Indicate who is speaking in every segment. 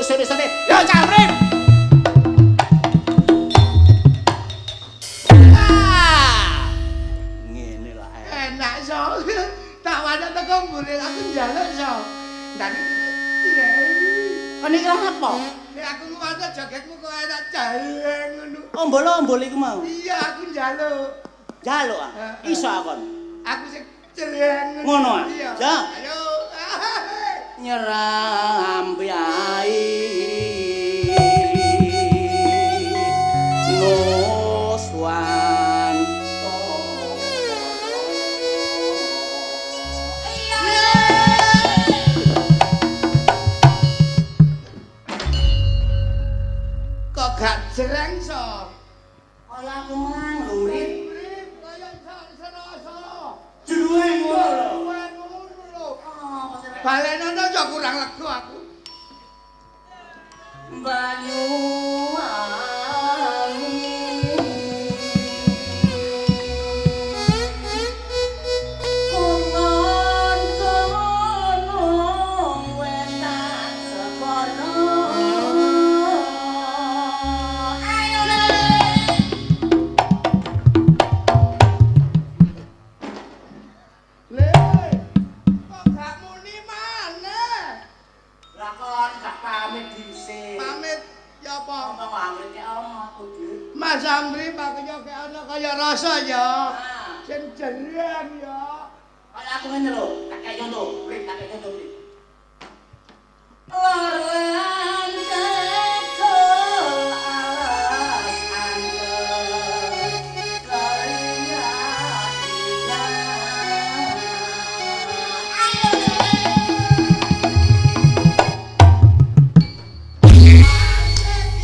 Speaker 1: sore-sore. Ya Camrip. Ngene lah.
Speaker 2: Enak so. Tak wadah teko mburi aku njaluk so. Ndak iki.
Speaker 1: Kon iki apa?
Speaker 2: Nek aku wadah jogetmu kok enak jaleng ngono.
Speaker 1: Ombol-ombol iku mau.
Speaker 2: Iya aku njaluk.
Speaker 1: Jaluk ah. Iso akon.
Speaker 2: Aku sing cereng
Speaker 1: Ngono ah.
Speaker 2: Iya.
Speaker 1: Ya.
Speaker 2: Ayo.
Speaker 1: Nyerang piyai Nuswan
Speaker 2: kok gak jereng so
Speaker 1: kaya aku mang lho Mrit
Speaker 2: kaya sono
Speaker 1: jeruwe ngono lho
Speaker 2: balenono aja kurang lega aku
Speaker 1: Banyuwangi kulon gunung wetan sekono ayo
Speaker 2: le kok gak muni maneh
Speaker 1: lakon gak pamit dhisik
Speaker 2: pamit ya apa
Speaker 1: ngomong pamit ya ono aku dhewe
Speaker 2: Mas Amri pakai kayak ana kaya rasa ya
Speaker 1: ah
Speaker 2: sing jereng ya
Speaker 1: kaya aku ngene lho tak kaya contoh Mrit tak kaya contoh Mrit lor lan cekul alas angker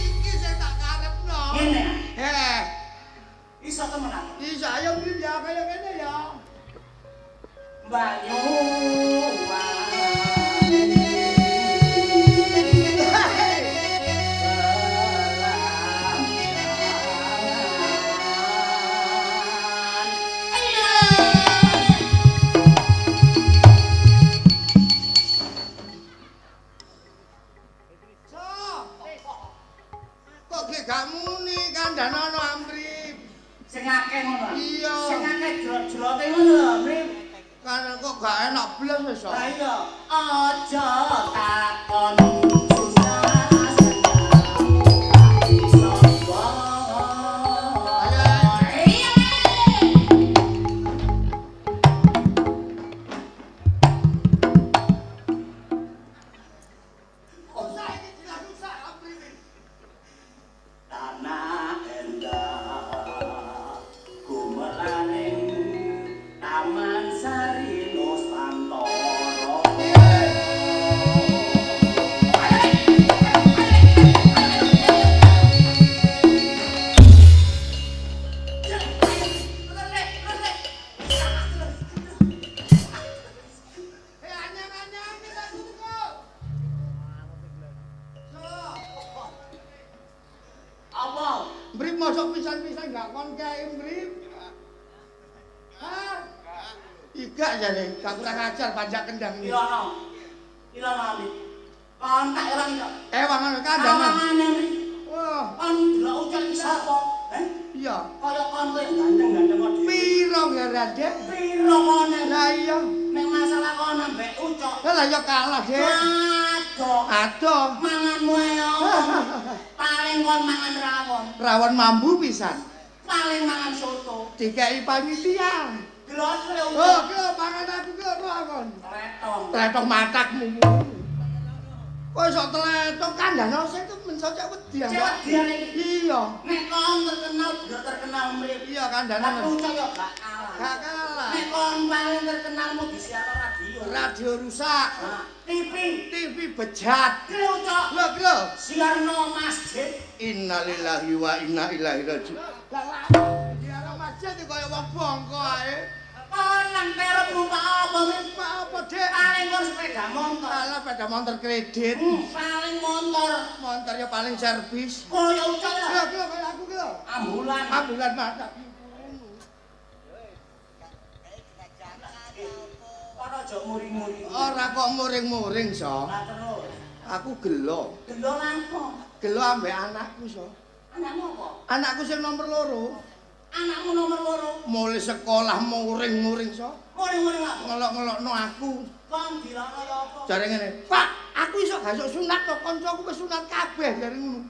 Speaker 2: iki sing tak karepno
Speaker 1: ngene
Speaker 2: iso
Speaker 1: temen aku
Speaker 2: iso ayo Mri ya kaya ngene ya kok gak muni kandhanono Amri
Speaker 1: sing akeh ngono
Speaker 2: iya
Speaker 1: sing akeh jrot-jrote ngono lho Mrit
Speaker 2: kan kok gak enak blas iso
Speaker 1: lah iya aja takon tanah endah gumelaning taman sari nusantara
Speaker 2: anyang-anyang iki tak kok
Speaker 1: apa
Speaker 2: Mri mosok pisan-pisan gak kon kae Mri hah iga jane gak kurang ajar panjak kendang iki
Speaker 1: Ilono kon tak elang kok
Speaker 2: wangan kandhangan
Speaker 1: awangane Mrit
Speaker 2: wah
Speaker 1: kon delok ucap iki sapa
Speaker 2: iya
Speaker 1: kaya kon kowe ganteng-ganteng kok dhewe
Speaker 2: piro geran Dek
Speaker 1: piro kone
Speaker 2: lah iya
Speaker 1: nek masalah kon ambek ucok
Speaker 2: lah ya kalah Dek adoh
Speaker 1: manganmu ayo paling kon mangan
Speaker 2: rawon mambu pisan
Speaker 1: paling mangan soto
Speaker 2: dikai panitia
Speaker 1: gelos lho
Speaker 2: oh kyo pangan aku kyo rawon tletong matakmu kok iso tletong kandhane sing mensocek wedi iya
Speaker 1: nek kon terkenal Mrit
Speaker 2: iya kandhane
Speaker 1: tapi ucok yo gak kalah nek kon paling terkenal mau disiar radio
Speaker 2: rusak TV bejat
Speaker 1: lho ucok
Speaker 2: lho
Speaker 1: siarno masjid
Speaker 2: innalillahi wa inna ilaihi raji'un lah siarno masjid kaya wong bongko ae
Speaker 1: kon nang terep numpak apa
Speaker 2: apa Dek
Speaker 1: paling kon sepeda motor
Speaker 2: alah sepeda motor kredit
Speaker 1: paling motor
Speaker 2: ya paling servis
Speaker 1: kaya ucok
Speaker 2: lho kaya aku lho ambulan masak
Speaker 1: ora aja muring-muring
Speaker 2: ora kok muring-muring so
Speaker 1: terus
Speaker 2: Aku gelo.
Speaker 1: Gelo lampo.
Speaker 2: Gelo ambek anakku so.
Speaker 1: Anakmu apa?
Speaker 2: Anakku sing nomor 2.
Speaker 1: Anakmu nomor 2.
Speaker 2: Mulai sekolah muring-muring so.
Speaker 1: Muring-muring apa?
Speaker 2: Ngelok-ngelokno aku.
Speaker 1: Kon dilono ya apa?
Speaker 2: Jare ngene, "Pak, aku iso gasuk sunat to, kancaku wis sunat kabeh." Jare ngono.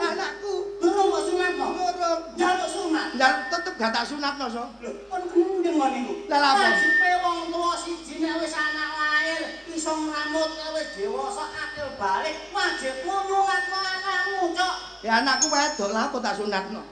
Speaker 2: Anakku
Speaker 1: durung kok sunat to?
Speaker 2: Durung.
Speaker 1: Njaluk sunat.
Speaker 2: Njal tetep gak tak sunatno so.
Speaker 1: Kon kendeng ngono niku.
Speaker 2: Lah lha apa?
Speaker 1: Wajibe wong tuwa siji nek wis anak lair, iso ngramut wis dewasa akil balik, wajib nyunatno anakmu, Cok.
Speaker 2: Ya anakku wedok lah apa tak sunatno.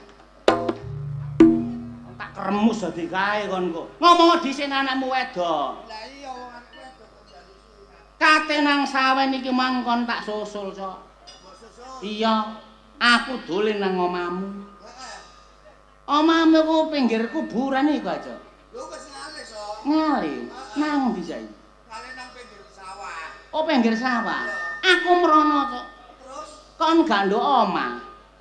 Speaker 1: Tak kremus dadi kae kon kok. Ngomong dhisik anakmu wedok.
Speaker 2: Lah iya wong aku wedok kok njaluk sunat.
Speaker 1: Kate nang sawen iki mangkon tak susul, Cok.
Speaker 2: Mbok susul.
Speaker 1: Iya, aku dolen nang omahmu.
Speaker 2: Heeh.
Speaker 1: Omahmu ku pinggir kuburan iku aja.
Speaker 2: Lho wis ngalih so.
Speaker 1: Ngali, nang ndi saiki?
Speaker 2: Ngalih nang pinggir sawah.
Speaker 1: Oh, pinggir sawah. Aku mrono, Cok.
Speaker 2: Terus
Speaker 1: Kon gandho omah.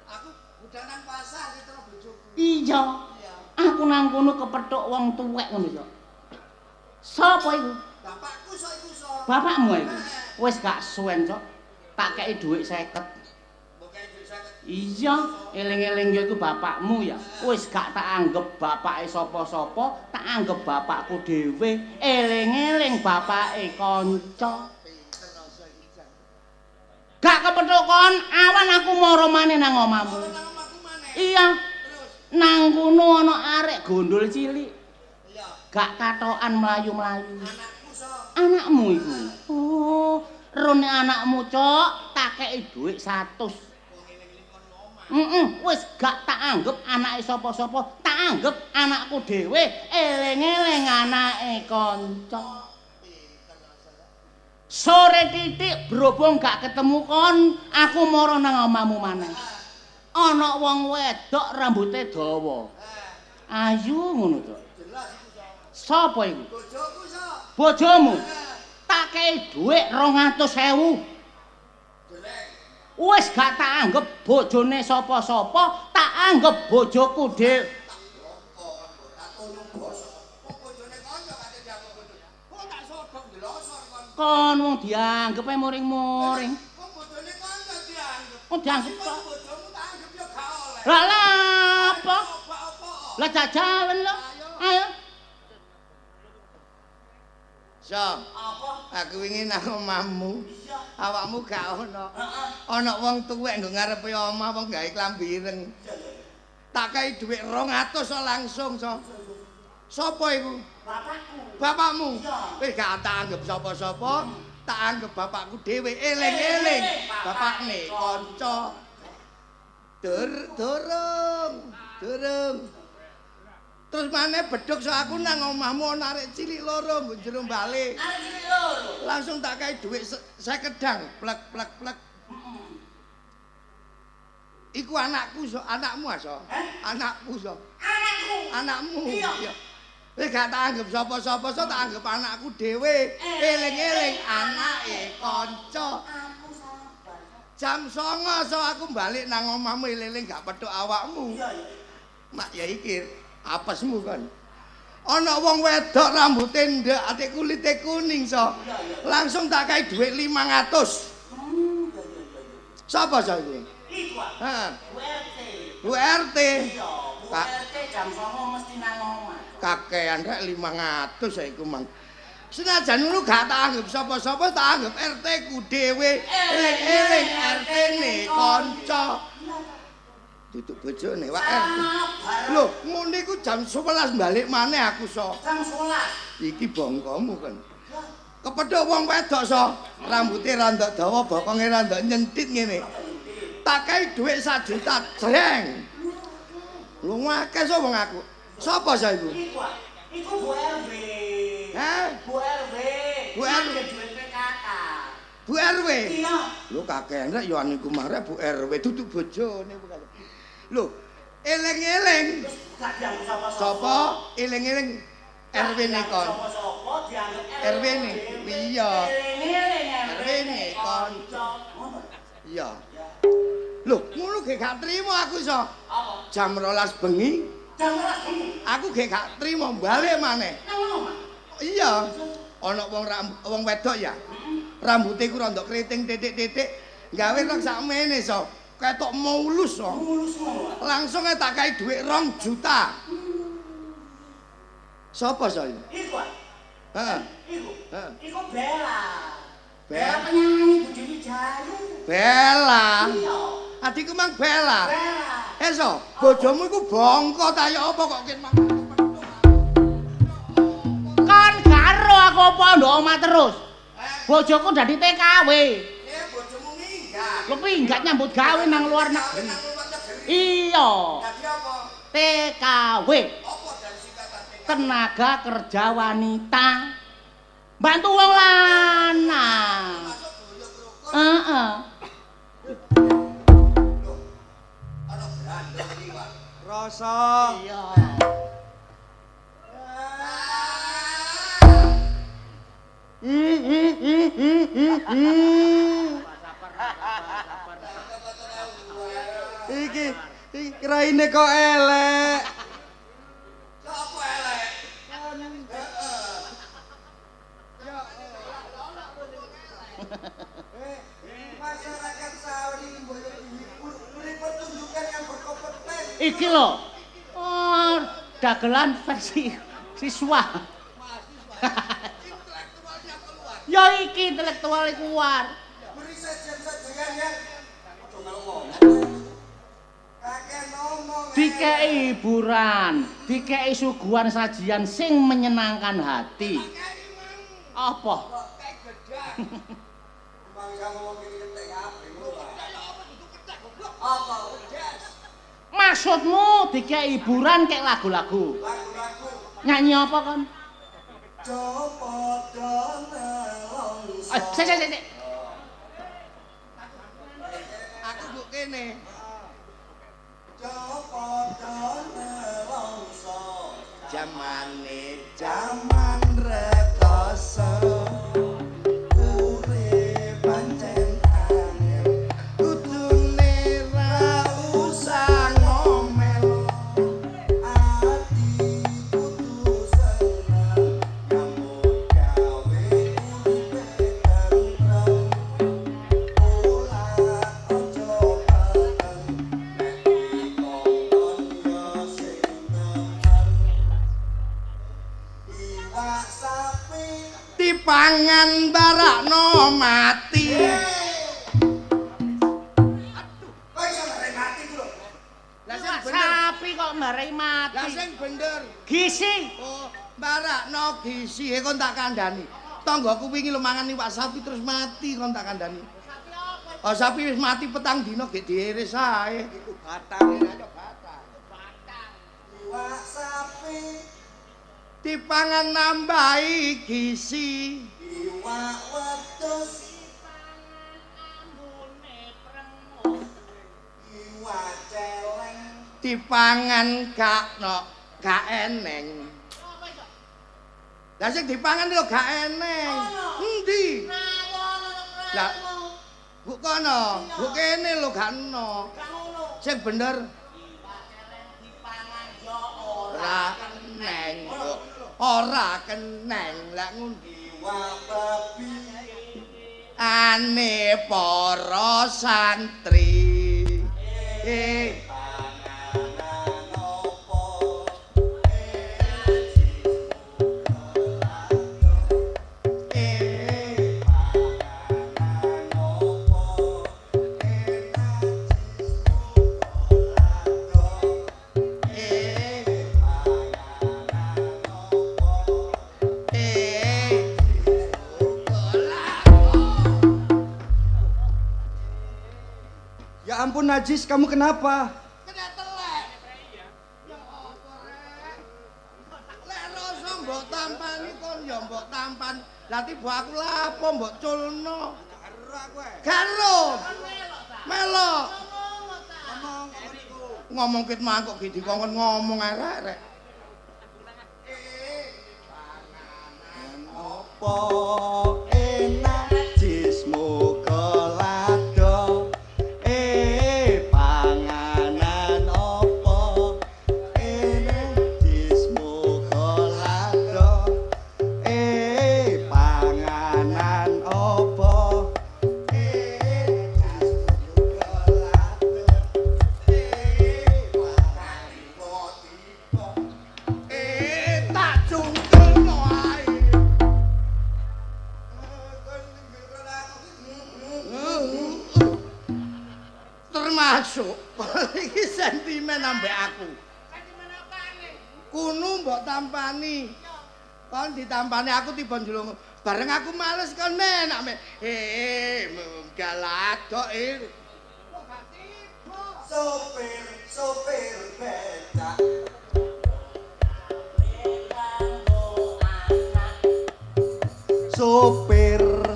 Speaker 2: aku budal nang pasar karo bojoku.
Speaker 1: Iya.
Speaker 2: Iya.
Speaker 1: Aku nang kono kepethuk wong tuwek ngono, Cok. Sapa iku?
Speaker 2: Bapakku so iku so.
Speaker 1: Bapakmu iku. Wis gak suwen, Cok. Tak kei dhuwit 50.
Speaker 2: Mbok kae dhewe 50.
Speaker 1: Iya, eling-eling ya iku bapakmu ya. Wis gak tak anggap bapake sapa-sapa, tak anggap bapakku dhewe. Eling-eling bapake kanca.
Speaker 2: Pinter rasa iki.
Speaker 1: Gak kepethuk kon, awan aku mara maneh nang omahmu.
Speaker 2: Ora nang omahku maneh.
Speaker 1: Iya,
Speaker 2: Terus
Speaker 1: nang kono ana arek gondol cilik.
Speaker 2: iya,
Speaker 1: Gak katokan mlayu-mlayu.
Speaker 2: anakku so.
Speaker 1: Anakmu iku. Oh, rone anakmu, Cok, tak kei dhuwit 100.
Speaker 2: Wong eling-eling kon omah.
Speaker 1: Wis gak tak anggap anake sapa-sapa, tak anggap anakku dhewe, eling-eling anake kanca.
Speaker 2: Pinter rasa.
Speaker 1: Sore titik brobong gak ketemu kon, aku mara nang omahmu maneh. Ana wong wedok rambute dawa. Ayu ngono, Cok.
Speaker 2: Jelas iku so.
Speaker 1: Sapa iku?
Speaker 2: Bojoku so.
Speaker 1: Bojomu. Tak kei dhuwit 200.000.
Speaker 2: Jelek.
Speaker 1: Wis gak tak anggap bojone sapa-sapa, tak anggap bojoku dhewe.
Speaker 2: Tak tulung basa. Kok bojone kanca kate dianggap bojone. Kok tak sodok ndelosor kon.
Speaker 1: Kon wong dianggepe muring-muring.
Speaker 2: Kok bojone kanca dianggap.
Speaker 1: Kok dianggep
Speaker 2: Kok
Speaker 1: kok?
Speaker 2: bojomu tak anggap yo gak oleh.
Speaker 1: Lah apa?
Speaker 2: Apa-apa.
Speaker 1: Lah jajalan lho. Ayo.
Speaker 2: So,
Speaker 1: Apa?
Speaker 2: aku wingi nang omahmu.
Speaker 1: Iya.
Speaker 2: Awakmu gak ono.
Speaker 1: Heeh.
Speaker 2: Ana wong tuwek nggo ngarepe omah wong gawe klambi ireng. Tak kei dhuwit 200 so langsung so. Sopo iku?
Speaker 1: Bapakku.
Speaker 2: Bapakmu.
Speaker 1: Iya.
Speaker 2: Wis gak tak anggap sapa-sapa, tak anggap bapakku dhewe eling-eling. Bapakne kanca. Durung. Terus maneh bedhog so aku nang omahmu ana arek cilik loro nggo jero bali.
Speaker 1: Arek cilik loro.
Speaker 2: Langsung tak kei dhuwit 50 dang, plek. Iku anakku so, anakmu so. Anakku so.
Speaker 1: Anakku.
Speaker 2: Anakmu.
Speaker 1: Iya.
Speaker 2: Wis gak tak anggap sapa-sapa, so tak anggap anakku dhewe. Eling-eling anake kanca.
Speaker 1: Aku sabar.
Speaker 2: Jam 09.00 so aku balik nang omahmu eling-eling gak petuk awakmu.
Speaker 1: Iya, iya.
Speaker 2: Mak ya iki apesmu kan. Ana wong wedok rambute ndek, atik kulite kuning so. Langsung tak kei dhuwit 500.
Speaker 1: Iya.
Speaker 2: Sapa so iku?
Speaker 1: Iku.
Speaker 2: Heeh.
Speaker 1: Bu RT.
Speaker 2: Bu RT.
Speaker 1: Iya, Bu RT jam 09.00 mesti nang omah.
Speaker 2: Kakean rek 500 saiku mang. Senajan ngono gak tak anggap sapa-sapa, tak anggap RT ku dhewe. Eling-eling RT-ne kanca. Duduk bojone wak RT. Lho, ngono iku jam 11 balik maneh aku so.
Speaker 1: Jam 11.
Speaker 2: Iki bongkomu kan. Kepethuk wong wedok so, rambuté randok dawa, bokonge randok nyentit ngene. Tak kei dhuwit 1 juta, jreng. Lu ngakeh so wong aku. Sapa sa iku?
Speaker 1: Iku Bu RW.
Speaker 2: Hah?
Speaker 1: Bu RW.
Speaker 2: Bu RW.
Speaker 1: Duit PKK.
Speaker 2: Bu RW.
Speaker 1: Iya.
Speaker 2: Lho kakean rek yo aniku marek Bu RW duduk bojone bukan. Lho, eling-eling.
Speaker 1: Gak dianggap sapa-sapa.
Speaker 2: Sapa eling-eling RW-ne kon.
Speaker 1: Sapa-sapa dianggap
Speaker 2: RW-ne. Iya.
Speaker 1: Eling-eling
Speaker 2: RW-ne kanca. Iya. Lho, ngono gak trimo aku iso.
Speaker 1: Apa?
Speaker 2: Jam 12 bengi
Speaker 1: Jam 12 bengi.
Speaker 2: aku gak trimo balik maneh.
Speaker 1: Nang omah.
Speaker 2: Iya. Ana wong wedok ya. Rambute ku rada kriting titik-titik, gawe rok sakmene so. Ketok mulus so. Langsung tak kai dhuwit 2 juta. Sopo so iki?
Speaker 1: Iku.
Speaker 2: Heeh.
Speaker 1: Iku.
Speaker 2: Heeh.
Speaker 1: Iku Bella.
Speaker 2: Bella
Speaker 1: penyanyi Budi Jayu.
Speaker 2: Bella.
Speaker 1: Iya.
Speaker 2: Adiku mang Bella.
Speaker 1: Bella.
Speaker 2: So, bojomu iku bongko ta ya apa kok kin mang.
Speaker 1: Kan karo aku apa ndok omah terus. Bojoku dadi TKW.
Speaker 2: Bojomu minggat.
Speaker 1: Lho minggat nyambut gawe nang luar negeri. Iya.
Speaker 2: Dadi apa?
Speaker 1: TKW.
Speaker 2: Apa dari singkatan TKW?
Speaker 1: Tenaga kerja wanita. Bantu wong lanang. Heeh.
Speaker 2: Ana brandel iki, Pak.
Speaker 3: Rasa.
Speaker 1: Iya.
Speaker 3: Iki raine kok elek.
Speaker 2: Apa elek? Masyarakat Saudi boleh beri pertunjukan yang berkompeten.
Speaker 1: Iki lho. Oh, dagelan versi siswa.
Speaker 2: Intelektualnya keluar.
Speaker 1: Ya iki intelektual keluar.
Speaker 2: Beri sajian-sajian yang coba ngomong. Kakek ngomong.
Speaker 1: Dikei hiburan, dikei suguhan sajian sing menyenangkan hati. Apa?
Speaker 2: Kayak gedang. Bangsa ngomong gini ketek HP ngono, Pak. Apa? Jas.
Speaker 1: Maksudmu dikei hiburan kayak lagu-lagu.
Speaker 2: Lagu-lagu.
Speaker 1: Nyanyi apa kan?
Speaker 2: Coba
Speaker 1: Sik.
Speaker 2: Aku mbok kene. Jaman rekoso urip pancen angel kudune ra usah ngomel ati kudu seneng nyambut gawe uripe tentrem ora ojo paten nek dikongkon yo sing temen iwak sapi dipangan barakno mati. Aduh, kok iso bare mati ku lho. Lah sing
Speaker 1: Iwak
Speaker 2: bener.
Speaker 1: sapi kok marai mati.
Speaker 2: Lah sing bener.
Speaker 1: Gizi.
Speaker 2: Oh, barakno gizi kon tak kandhani. Tanggaku wingi lho mangan iwak sapi terus mati kon tak kandhani. Oh, sapi wis mati petang dina gek diiris ae. Iku batang ayo batang. Iwak sapi dipangan nambahi gizi. Iwak wedhus iwak celeng dipangan gak eneng. Lah sing dipangan lho gak eneng. Endi? Lah Bu kono, bu kene lho gak ono. Sing bener ora keneng. Ora keneng lek ngundi wae babi. Ane para santri. Panganan opo?
Speaker 3: Ya ampun Najis, kamu kenapa?
Speaker 2: Kena telek. Ya apa rek? Lek rasa mbok tampani kon ya mbok tampan. Lah tiba aku lapo mbok culno. Karo aku ae. Karo. Melok. Ngomong kit mangkok ki dikongkon ngomong arek-arek.
Speaker 3: Apa enak jismu kelado? Panganan apa enak jismu kelado? Panganan apa
Speaker 2: Masuk. Iki sentimen ambek aku.
Speaker 1: Sentimen apane?
Speaker 2: Kuno mbok tampani. Kon ditampani aku tiba njlung. Bareng aku males kon menak me. Galadok
Speaker 3: Sopir becak.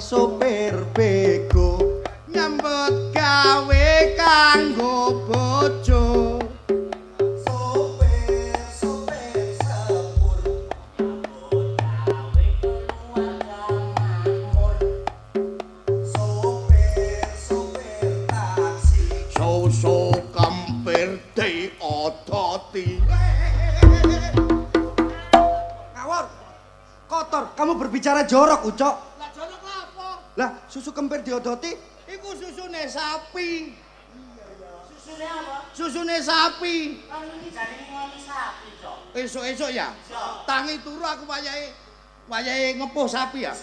Speaker 3: Sopir bego
Speaker 2: nyambut gawe kanggo bojo.
Speaker 3: Sopir sepur nyambut gawe keluarga makmur. Sopir taksi
Speaker 2: So kempir diodoti.
Speaker 3: ngawur. Kotor, kamu berbicara jorok, Ucok.
Speaker 2: Lah jorok lapo?
Speaker 3: Lah, susu kempir diodoti?
Speaker 2: Iku susune sapi.
Speaker 1: Susune apa?
Speaker 2: Susune sapi.
Speaker 1: Kan iki jane ngongi sapi, Cok.
Speaker 2: Esuk-esuk ya. Tangi turu aku wayahe ngepuh sapi ya.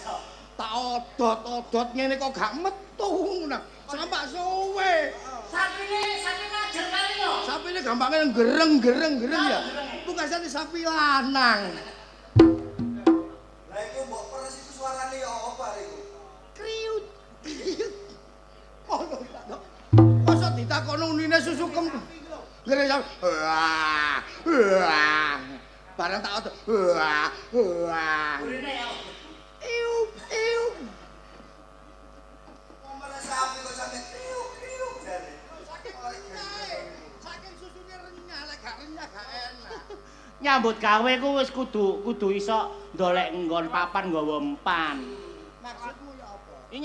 Speaker 2: Tak odot-odot ngene kok gak metu nang. Sampak suwe.
Speaker 1: Sapine ngajer kali yo.
Speaker 2: Sapine gampangnya gereng ya. Tugasane sapi lanang.
Speaker 3: Lah iku mbok peres itu suarane ya apa iku?
Speaker 2: Kriut. Ono tak. Masa ditakono unine susu kempir. Gereng ya. Wah. Barang tak odot. Wah.
Speaker 1: Burine ya.
Speaker 2: Iup.
Speaker 3: Ngomongnya sapi kok sampe kriuk jare.
Speaker 2: Saking susune renyah, lek gak renyah gak enak.
Speaker 1: Nyambut gawe ku wis kudu iso ndolek nggon papan nggawa empan.
Speaker 2: Maksudmu ya apa?
Speaker 1: Iki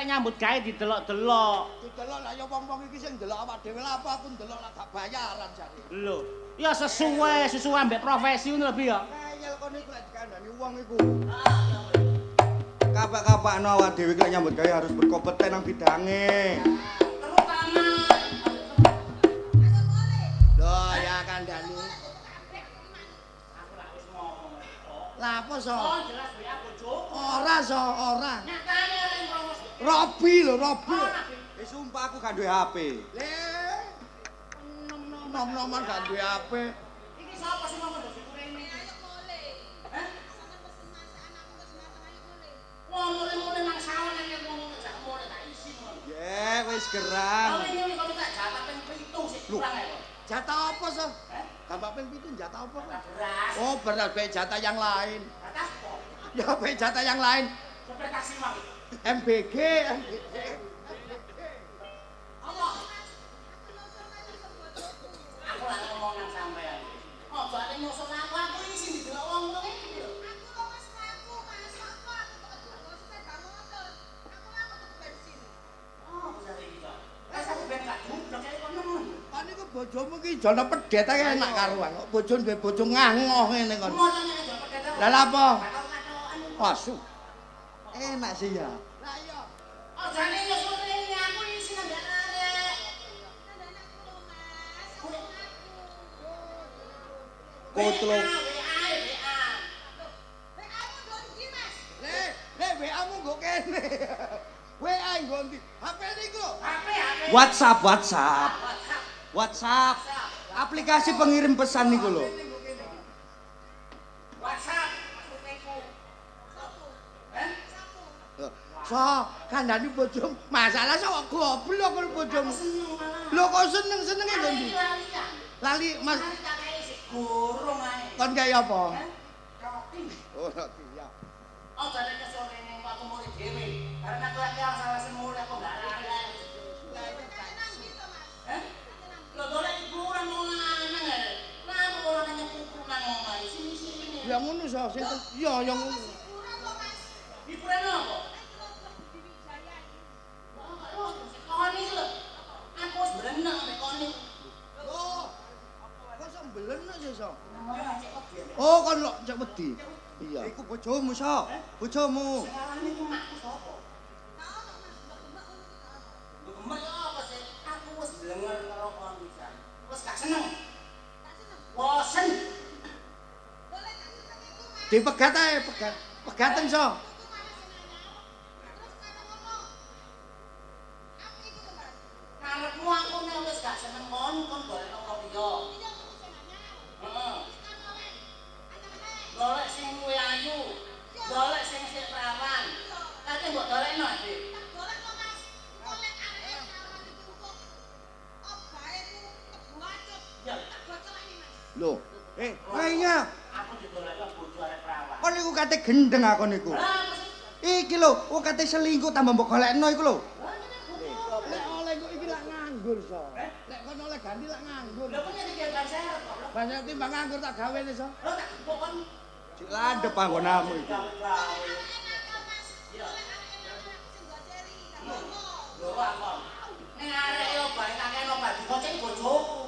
Speaker 1: nyambut gawe didelok-delok.
Speaker 2: Didelok lah ya wong-wong iki sing ndelok awak dhewe lah apa aku ndelok lah gak bayaran jare.
Speaker 1: Lho, ya sesuai ambek profesi ngono lebih ya.
Speaker 2: Ngeyel kon iku lek dikandani wong iku.
Speaker 3: Kapak-kapakno awak dhewe iki nyambut gawe harus berkompeten nang bidange.
Speaker 1: Terutama
Speaker 2: Loh ya kandhani. Lah apa so?
Speaker 1: oh jelas WA bojo.
Speaker 2: Ora.
Speaker 1: Nyatane oleh promosi.
Speaker 2: Robi lho, Robi.
Speaker 3: Sumpah aku gak duwe HP.
Speaker 2: Le. Nom-noman gak duwe HP.
Speaker 1: Iki sapa sing ngomong do kurene? Hah? Wong mulai nang sawon nek ngomong gak mulai tak isi ngono.
Speaker 3: Ya wis gerang.
Speaker 1: Kalau ini kalau tak jatah ping 7 sik kurang ae kok.
Speaker 2: Jatah apa so? Tambah ping 7 jatah apa?
Speaker 1: Beras.
Speaker 2: Oh, beras bae jatah yang lain.
Speaker 1: Jatah kok.
Speaker 2: Ya bae jatah yang lain.
Speaker 1: Sopir taksi mang.
Speaker 2: MBG.
Speaker 1: Allah. Aku lagi ngomong nang sampean. Ojo ate nyusun aku isi didelok wong kok iki lho. Oh, jare iki kok. Wes aku ben gak jublok kaya kon nemen.
Speaker 2: Kan iku bojomu ki jana pedet ae enak karuan. Kok bojo duwe bojo ngangoh ngene kon.
Speaker 1: Mosone aja pedet.
Speaker 2: Lah lha apa?
Speaker 1: Katok-katokan.
Speaker 2: Asu.
Speaker 3: Enak sih ya.
Speaker 2: Lah iya.
Speaker 1: Ojo ate nyusun ini aku isi nang arek.
Speaker 3: Kotlok.
Speaker 2: Le WA-mu nggo kene. WA nggo ndi? HP niku lho.
Speaker 3: WhatsApp. Aplikasi pengirim pesan niku lho.
Speaker 1: WhatsApp maksudnya iku.
Speaker 2: So, kandhani bojomu. Masalah sok goblok karo bojomu. Lho kok seneng-senenge nggo ndi? Lali Mas
Speaker 1: Gurung ae.
Speaker 2: kon kaya apa?
Speaker 1: Roti.
Speaker 2: Oh, roti ya.
Speaker 1: Oh, jane kesore ning aku murid dhewe. Karena aku lagi salah semule aku gak lari. Lho dolek hiburan mau lanang ae. Lah aku ora nyepupuk nang omahe. Sini-sini.
Speaker 2: Ya ngono so, sing ya ngono.
Speaker 1: Hiburan apa? Kon iki lho. Aku wis berenang nek kon iki.
Speaker 2: Oh. Kok sok mbelenek sih so? Oh, kon lho cek wedi. Iya.
Speaker 3: Iku bojomu, Sok. Bojomu.
Speaker 1: Sekarang iki makku sapa? Lho gemek apa sih? Aku wis blenger karo kon bisa. Wis gak seneng. Bosen.
Speaker 2: Dipegat ae, pegat. Pegaten so.
Speaker 1: Karepmu aku nek wis gak
Speaker 3: kate gendeng aku niku. Iki lho, wong kate selingkuh tambah mbok golekno iku lho.
Speaker 2: Lek oleh kok iki lak nganggur so. Lek kono oleh ganti lak nganggur.
Speaker 1: Lha kok nyari ban serep kok.
Speaker 2: Banyak timbang nganggur tak gawe so.
Speaker 1: Lho tak pokon
Speaker 3: Cik landhep panggonamu iki.
Speaker 1: Lho kok. Ning arek yo bae kakek obat dikocek bojoku.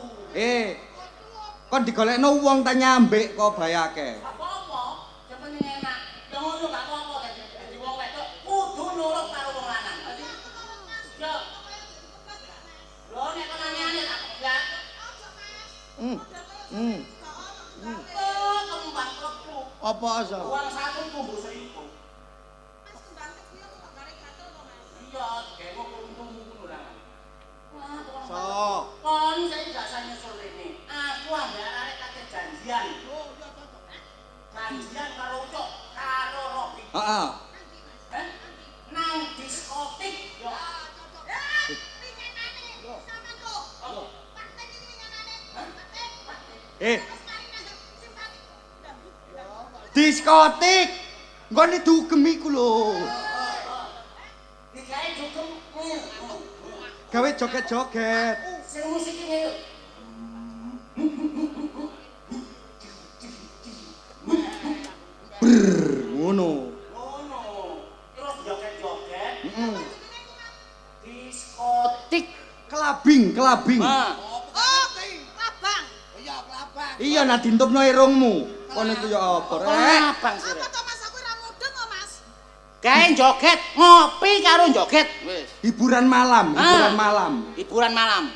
Speaker 3: Kon digolekno wong ta nyambek kok bayake.
Speaker 1: Apa-apa, sepenting enak. Ya ngono gak apa-apa dadi wong wedok kudu nurut karo wong lanang. Dadi yo. Lho nek kon aneh-aneh tak ya. Kembang klepu.
Speaker 2: Apa so?
Speaker 1: Uang satu tumbuh 1000. Iya, demo untung-untung ngono lah.
Speaker 3: So,
Speaker 1: Kon saya gak usah nyusul rene. Aku ambek arek kate janjian. Oh, iya cocok. Janjian karo Cok, karo Robi.
Speaker 3: heeh.
Speaker 1: Nang diskotik yo.
Speaker 3: Diskotik. Nggone dugem iku lho.
Speaker 1: Digawe dugem.
Speaker 3: Gawe joget-joget.
Speaker 1: Sing musik iki lho.
Speaker 3: Ngono.
Speaker 1: Ngono. Terus joget-joget. Diskotik.
Speaker 3: Kelabing.
Speaker 1: Nah,
Speaker 4: Labang.
Speaker 2: Iya, kelabang.
Speaker 3: Iya nak dintupno irungmu. Kono iku ya apa rek?
Speaker 1: abang sih.
Speaker 4: Apa to Mas aku ora mudeng kok Mas.
Speaker 1: Gawe joget, ngopi karo joget. Wis.
Speaker 3: Hiburan malam.
Speaker 1: Hiburan malam.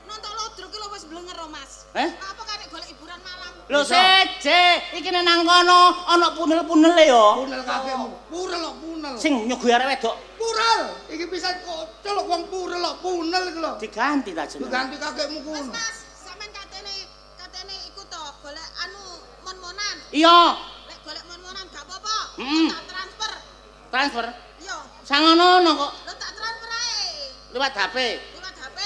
Speaker 4: Nonton lodro ki lho wis blenger kok Mas. Apa karek golek hiburan malam?
Speaker 1: Lho seje, iki nang kono ana punel-punele ya.
Speaker 2: Punel kakekmu. Purel kok punel.
Speaker 1: Sing nyuguhi arek wedok
Speaker 2: Purel. Iki bisa kocok wong purel kok punel iki lho.
Speaker 1: diganti ta jenenge.
Speaker 2: Ganti kakekmu kuno.
Speaker 4: Mas, sampean katene iku to golek anu mon-monan.
Speaker 1: Iya,
Speaker 4: Lek golek mon-monan gak apa-apa.
Speaker 1: Mm.
Speaker 4: Tak transfer.
Speaker 1: transfer.
Speaker 4: Iya.
Speaker 1: Sangono kok
Speaker 4: Lho tak transfer ae.
Speaker 1: lewat HP.
Speaker 4: Lewat HP.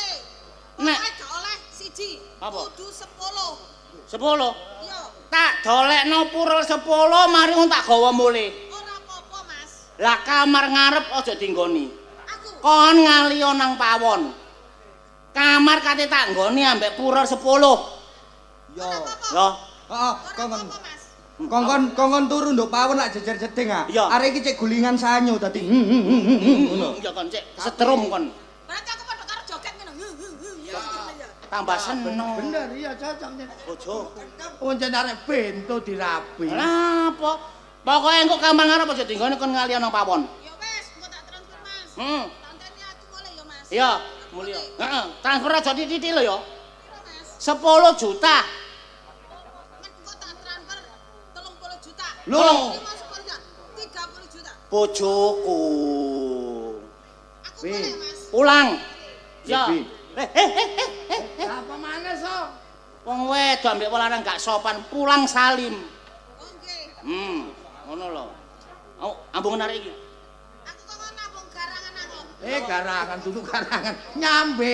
Speaker 1: Nek.
Speaker 4: Pokoke gak oleh siji.
Speaker 1: Apa?
Speaker 4: Kudu 10.
Speaker 1: 10.
Speaker 4: Iya.
Speaker 1: Tak dolekno purel 10 mari wong tak gawa mulih.
Speaker 4: Ora apa-apa Mas.
Speaker 1: Lah kamar ngarep aja dinggoni.
Speaker 4: Aku.
Speaker 1: Kon ngaliyo nang pawon. Kamar kate tak nggoni ambek purel 10.
Speaker 3: Yo.
Speaker 1: Lho,
Speaker 3: Heeh,
Speaker 4: Ora
Speaker 3: kongkon.
Speaker 4: apa-apa Mas.
Speaker 3: Kongkon turu nduk pawon lak jejer-jeding ah.
Speaker 1: Iya.
Speaker 3: Arek iki cek gulingan sanyo dadi ngono.
Speaker 1: ya kon cek setrum kon.
Speaker 4: Berarti aku padha karo joget ngono. Ya.
Speaker 1: Tambah seneng.
Speaker 2: Bener iya cocok nih.
Speaker 1: Bojo.
Speaker 2: Pancen arek bento dirapi.
Speaker 1: Lah apa? Pokoke engko kamar ngarep aja dinggone kon ngaliyo nang pawon.
Speaker 4: Ya wis, engko tak transfer Mas. Tanteni aku boleh ya Mas.
Speaker 1: Iya, mulya. Heeh, transfer aja titik lho ya.
Speaker 4: Piro
Speaker 1: 10
Speaker 4: Mas?
Speaker 1: juta.
Speaker 4: Men engko tak transfer 30 juta.
Speaker 3: Lho.
Speaker 4: Ini mau 10 juta. 30 juta.
Speaker 1: Bojoku.
Speaker 4: Aku
Speaker 3: Pi.
Speaker 4: boleh Mas.
Speaker 1: Pulang. Ya.
Speaker 3: Pi.
Speaker 2: Apa maneh so?
Speaker 1: Wong wedok ambek wong lanang gak sopan, pulang salim.
Speaker 4: Oke.
Speaker 1: Ngono lho. Au, ambung narik iki.
Speaker 4: Aku kok nabung garangan aku.
Speaker 2: Garangan duduk garangan. Nyambe.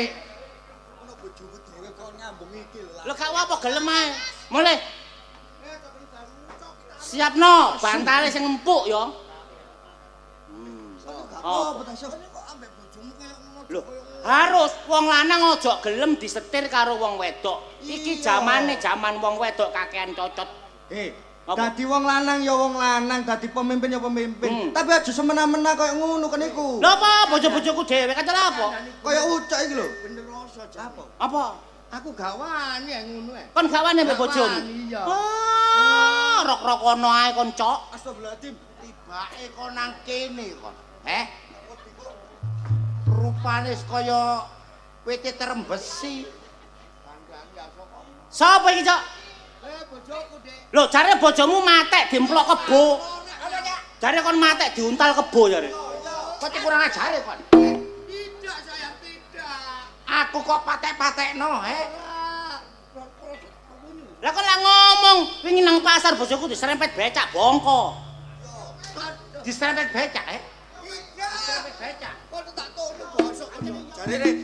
Speaker 1: Lho gak apa gelem ae. Mulih. Siapno, bantale sing empuk ya.
Speaker 3: Oh, ta sok.
Speaker 1: Lho, harus wong lanang aja gelem disetir karo wong wedok. Iki jamane jaman wong wedok kakean cocot. Apa?
Speaker 3: Dadi wong lanang ya wong lanang, dadi pemimpin ya pemimpin. Tapi aja semena-mena koyo ngono kan iku.
Speaker 1: Lho apa bojo-bojoku dhewe kan apa?
Speaker 3: Koyo ucok iki lho.
Speaker 2: Bener rasa apa?
Speaker 1: Apa?
Speaker 2: Aku gak wani yang ngono ae.
Speaker 1: Kon gak wani mbek bojomu?
Speaker 2: Iya.
Speaker 1: Oh, rok-rokono ae kon, Cok.
Speaker 3: Astagfirullahaladzim.
Speaker 2: Tibake kon nang kene kon. Rupane kaya wit terembesi.
Speaker 1: Sapa iki, Cok?
Speaker 2: Bojoku, Dik.
Speaker 1: Lho, jare bojomu matek dimplok kebo. Jare kon matek diuntal kebo jare.
Speaker 2: Kok kurang ajare kon? Tidak, sayang, tidak. Aku kok patek-patekno,
Speaker 1: Lah kon lah ngomong wingi nang pasar bojoku diserempet becak bongko.
Speaker 2: Diserempet becak, Diserempet becak. Kok tak tono bosok kono.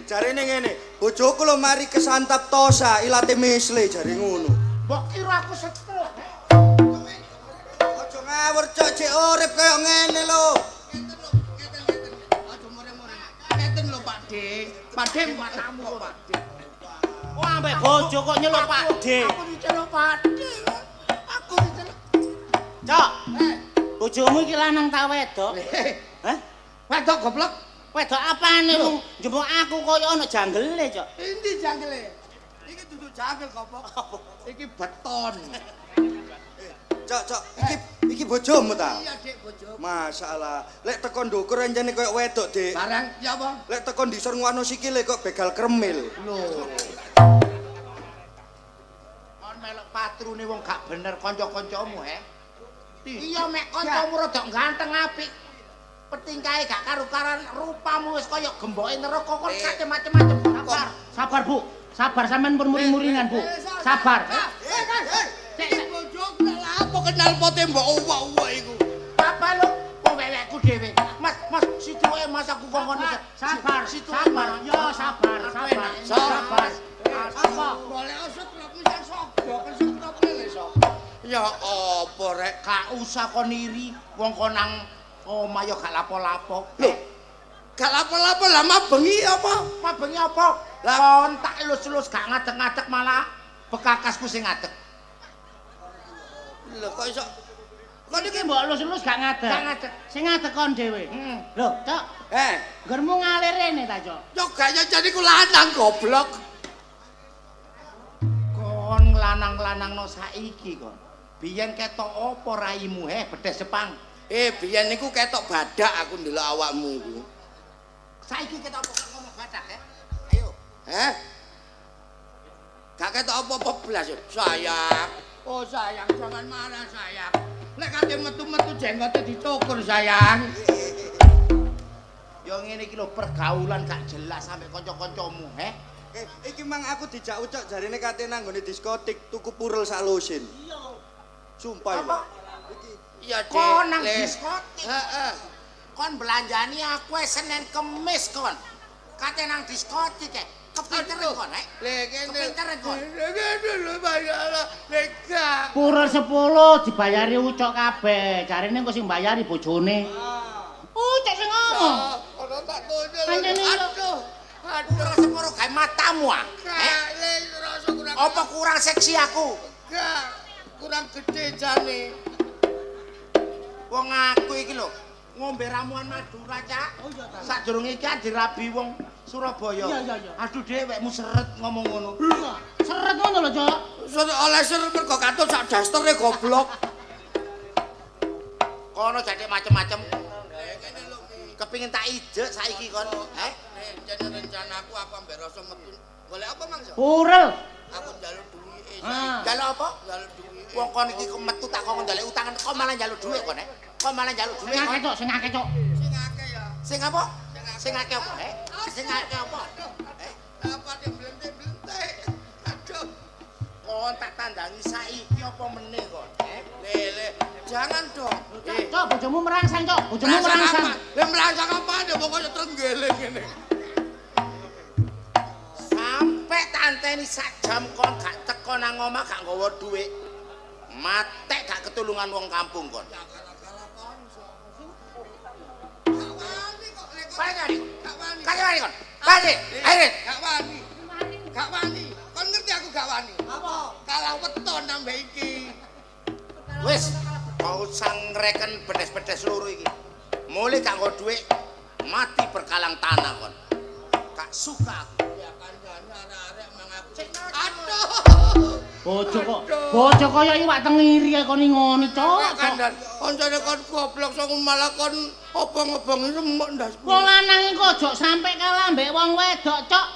Speaker 3: Jarene ngene, bojoku lho mari kesantap tosa ilate mesle jare ngono.
Speaker 2: Mbok kira aku setruk,
Speaker 3: Aja Ngawur cok cek urip kaya ngene lho.
Speaker 2: Ngeten. Aja more-more. Ngeten lho Pak De. Pak De matamu kok Pak De.
Speaker 1: Oh ambek bojo kok nyeluk Pak De.
Speaker 2: Aku diceluk Pak De. Aku diceluk.
Speaker 1: Cok. Bojomu iki lanang ta wedok? Hah?
Speaker 2: Wedok goblok.
Speaker 1: Wedok apane wong njupuk aku kaya ana janggele, Cok.
Speaker 2: Endi janggele? Iki dudu janggel goblok. Iki beton.
Speaker 3: Cok, iki bojomu ta?
Speaker 2: Iya, Dik, bojomu.
Speaker 3: Masalah. Lek teko ndukur enjene kaya wedok, Dik.
Speaker 2: Barang ya apa?
Speaker 3: Lek teko ndisor ngono sikile kok begal kremil.
Speaker 2: Lho.
Speaker 1: Kon melok patrune wong gak bener kanca-kancamu, he. Iya mek kancamu rada ganteng apik. Petingkahe gak karo-karan rupamu wis kaya gemboke neraka kon kate macem-macem. Sabar, Bu. Sabar sampean pun muring-muringan, Bu. Sabar.
Speaker 2: Cek bojoku lha apa kenal pote mbok uwak-uwak iku.
Speaker 1: Apa lu? Wong wewekku dhewe. Mas, siduke Mas aku kongkon sabar. Yo sabar. Apa?
Speaker 2: Boleh usut lho pisan sok. Kesut kok lele sok. Ya apa rek?
Speaker 1: Gak usah kon iri wong kon nang omah yo gak lapo-lapo.
Speaker 2: Lho. Gak lapo-lapo lah mabengi apa?
Speaker 1: Mabengi apa? Kon tak elus-elus gak ngadeg-ngadeg malah bekakasku sing ngadeg.
Speaker 2: Lho kok iso
Speaker 1: Kon iki mbok elus-elus gak ngadeg. Gak ngadeg. Sing ngadeg kon dhewe. Lho, Cok. Nggermu ngalir rene ta, Cok?
Speaker 2: Yo gak jadi ku lanang goblok.
Speaker 1: Kon lanang-lanangno saiki kon. Biyen ketok apa raimu bedes Jepang?
Speaker 2: Biyen niku ketok badak aku ndelok awakmu iku.
Speaker 1: Saiki ketok apa ngomong badak, Ayo.
Speaker 2: Gak ketok apa-apa blas yo. Sayang. Oh sayang, jangan marah sayang. Lek kate metu-metu jenggote dicukur sayang.
Speaker 1: Yo ngene iki lho pergaulan gak jelas sampe kanca-kancamu,
Speaker 3: Iki mang aku dijak ucok jarine kate nang nggone diskotik tuku purel sak lusin.
Speaker 1: Iya.
Speaker 3: Sumpah
Speaker 1: Apa?
Speaker 3: Iki
Speaker 2: Iya, Dik.
Speaker 1: Kon nang diskotik.
Speaker 2: Heeh.
Speaker 1: Kon belanjani aku Senin Kemis kon. Kate nang diskotik kepinteran kon,
Speaker 2: Le kene.
Speaker 1: Kepinteran kon.
Speaker 2: Kene lho masalah. Lega.
Speaker 1: Purel 10 dibayari ucok kabeh. Jarine engko sing bayari bojone. Ucok sing ngomong.
Speaker 2: Ora tak tunjuk.
Speaker 1: Pancene yo.
Speaker 2: Aduh.
Speaker 1: Purel 10 gawe matamu ah.
Speaker 2: Le rasa kurang.
Speaker 1: Apa kurang seksi aku?
Speaker 2: Gak. Kurang gede jane.
Speaker 1: Wong aku iki lho ngombe ramuan Madura, Cak. Oh iya ta. Sakjroning iki dirabi wong Surabaya. Iya. Aduh dhewekmu seret ngomong ngono. Seret ngono lho, Cak.
Speaker 2: Oleh ser mergo katut sak dastere goblok.
Speaker 1: Kono jane macem-macem. Kepingin tak ijek saiki kon.
Speaker 2: Jadi rencanaku apa mbek rasa metu. Golek apa mangsa?
Speaker 1: Purel.
Speaker 2: Aku njaluk duwike.
Speaker 1: Njaluk apa?
Speaker 2: Njaluk duwike.
Speaker 1: Wong kon iki metu tak kok njaluk utangan kok malah njaluk dhuwit kon, Kok malah njaluk dhuwit. Sing akeh, Cok,
Speaker 2: Sing akeh ya.
Speaker 1: Sing apa? Sing akeh apa? Sing akeh apa?
Speaker 2: Apa dia blentek-blentek. Aduh.
Speaker 1: Kon tak tandangi saiki apa meneh kon?
Speaker 2: Le, jangan dong.
Speaker 1: Cok, bojomu merangsang, Cok. Bojomu merangsang.
Speaker 2: Lah merangsang apa? Dia pokoknya trenggeleng ngene.
Speaker 1: Sampai tak anteni sak jam kon gak teko nang omah gak nggawa dhuwit. Matek gak ketulungan wong kampung kon. Gak wani kon. Balik. Ayo.
Speaker 2: Gak wani. Kon ngerti aku gak wani. Apa? Kalah weton nambah iki.
Speaker 1: Wis, mau sangreken bedes-bedes loro iki. Mulai gak nggo dhuwit, mati berkalang tanah kon. Gak suka aku.
Speaker 2: Ya kandhane arek-arek mengaku. Aduh.
Speaker 1: Bojo kaya iwak tengiri kon ngoni, Cok.
Speaker 2: Kandhan, kancane kon goblok sok malah kon obong-obong remuk ndas.
Speaker 1: Wong lanang iku aja sampe kalah mbek wong wedok, Cok.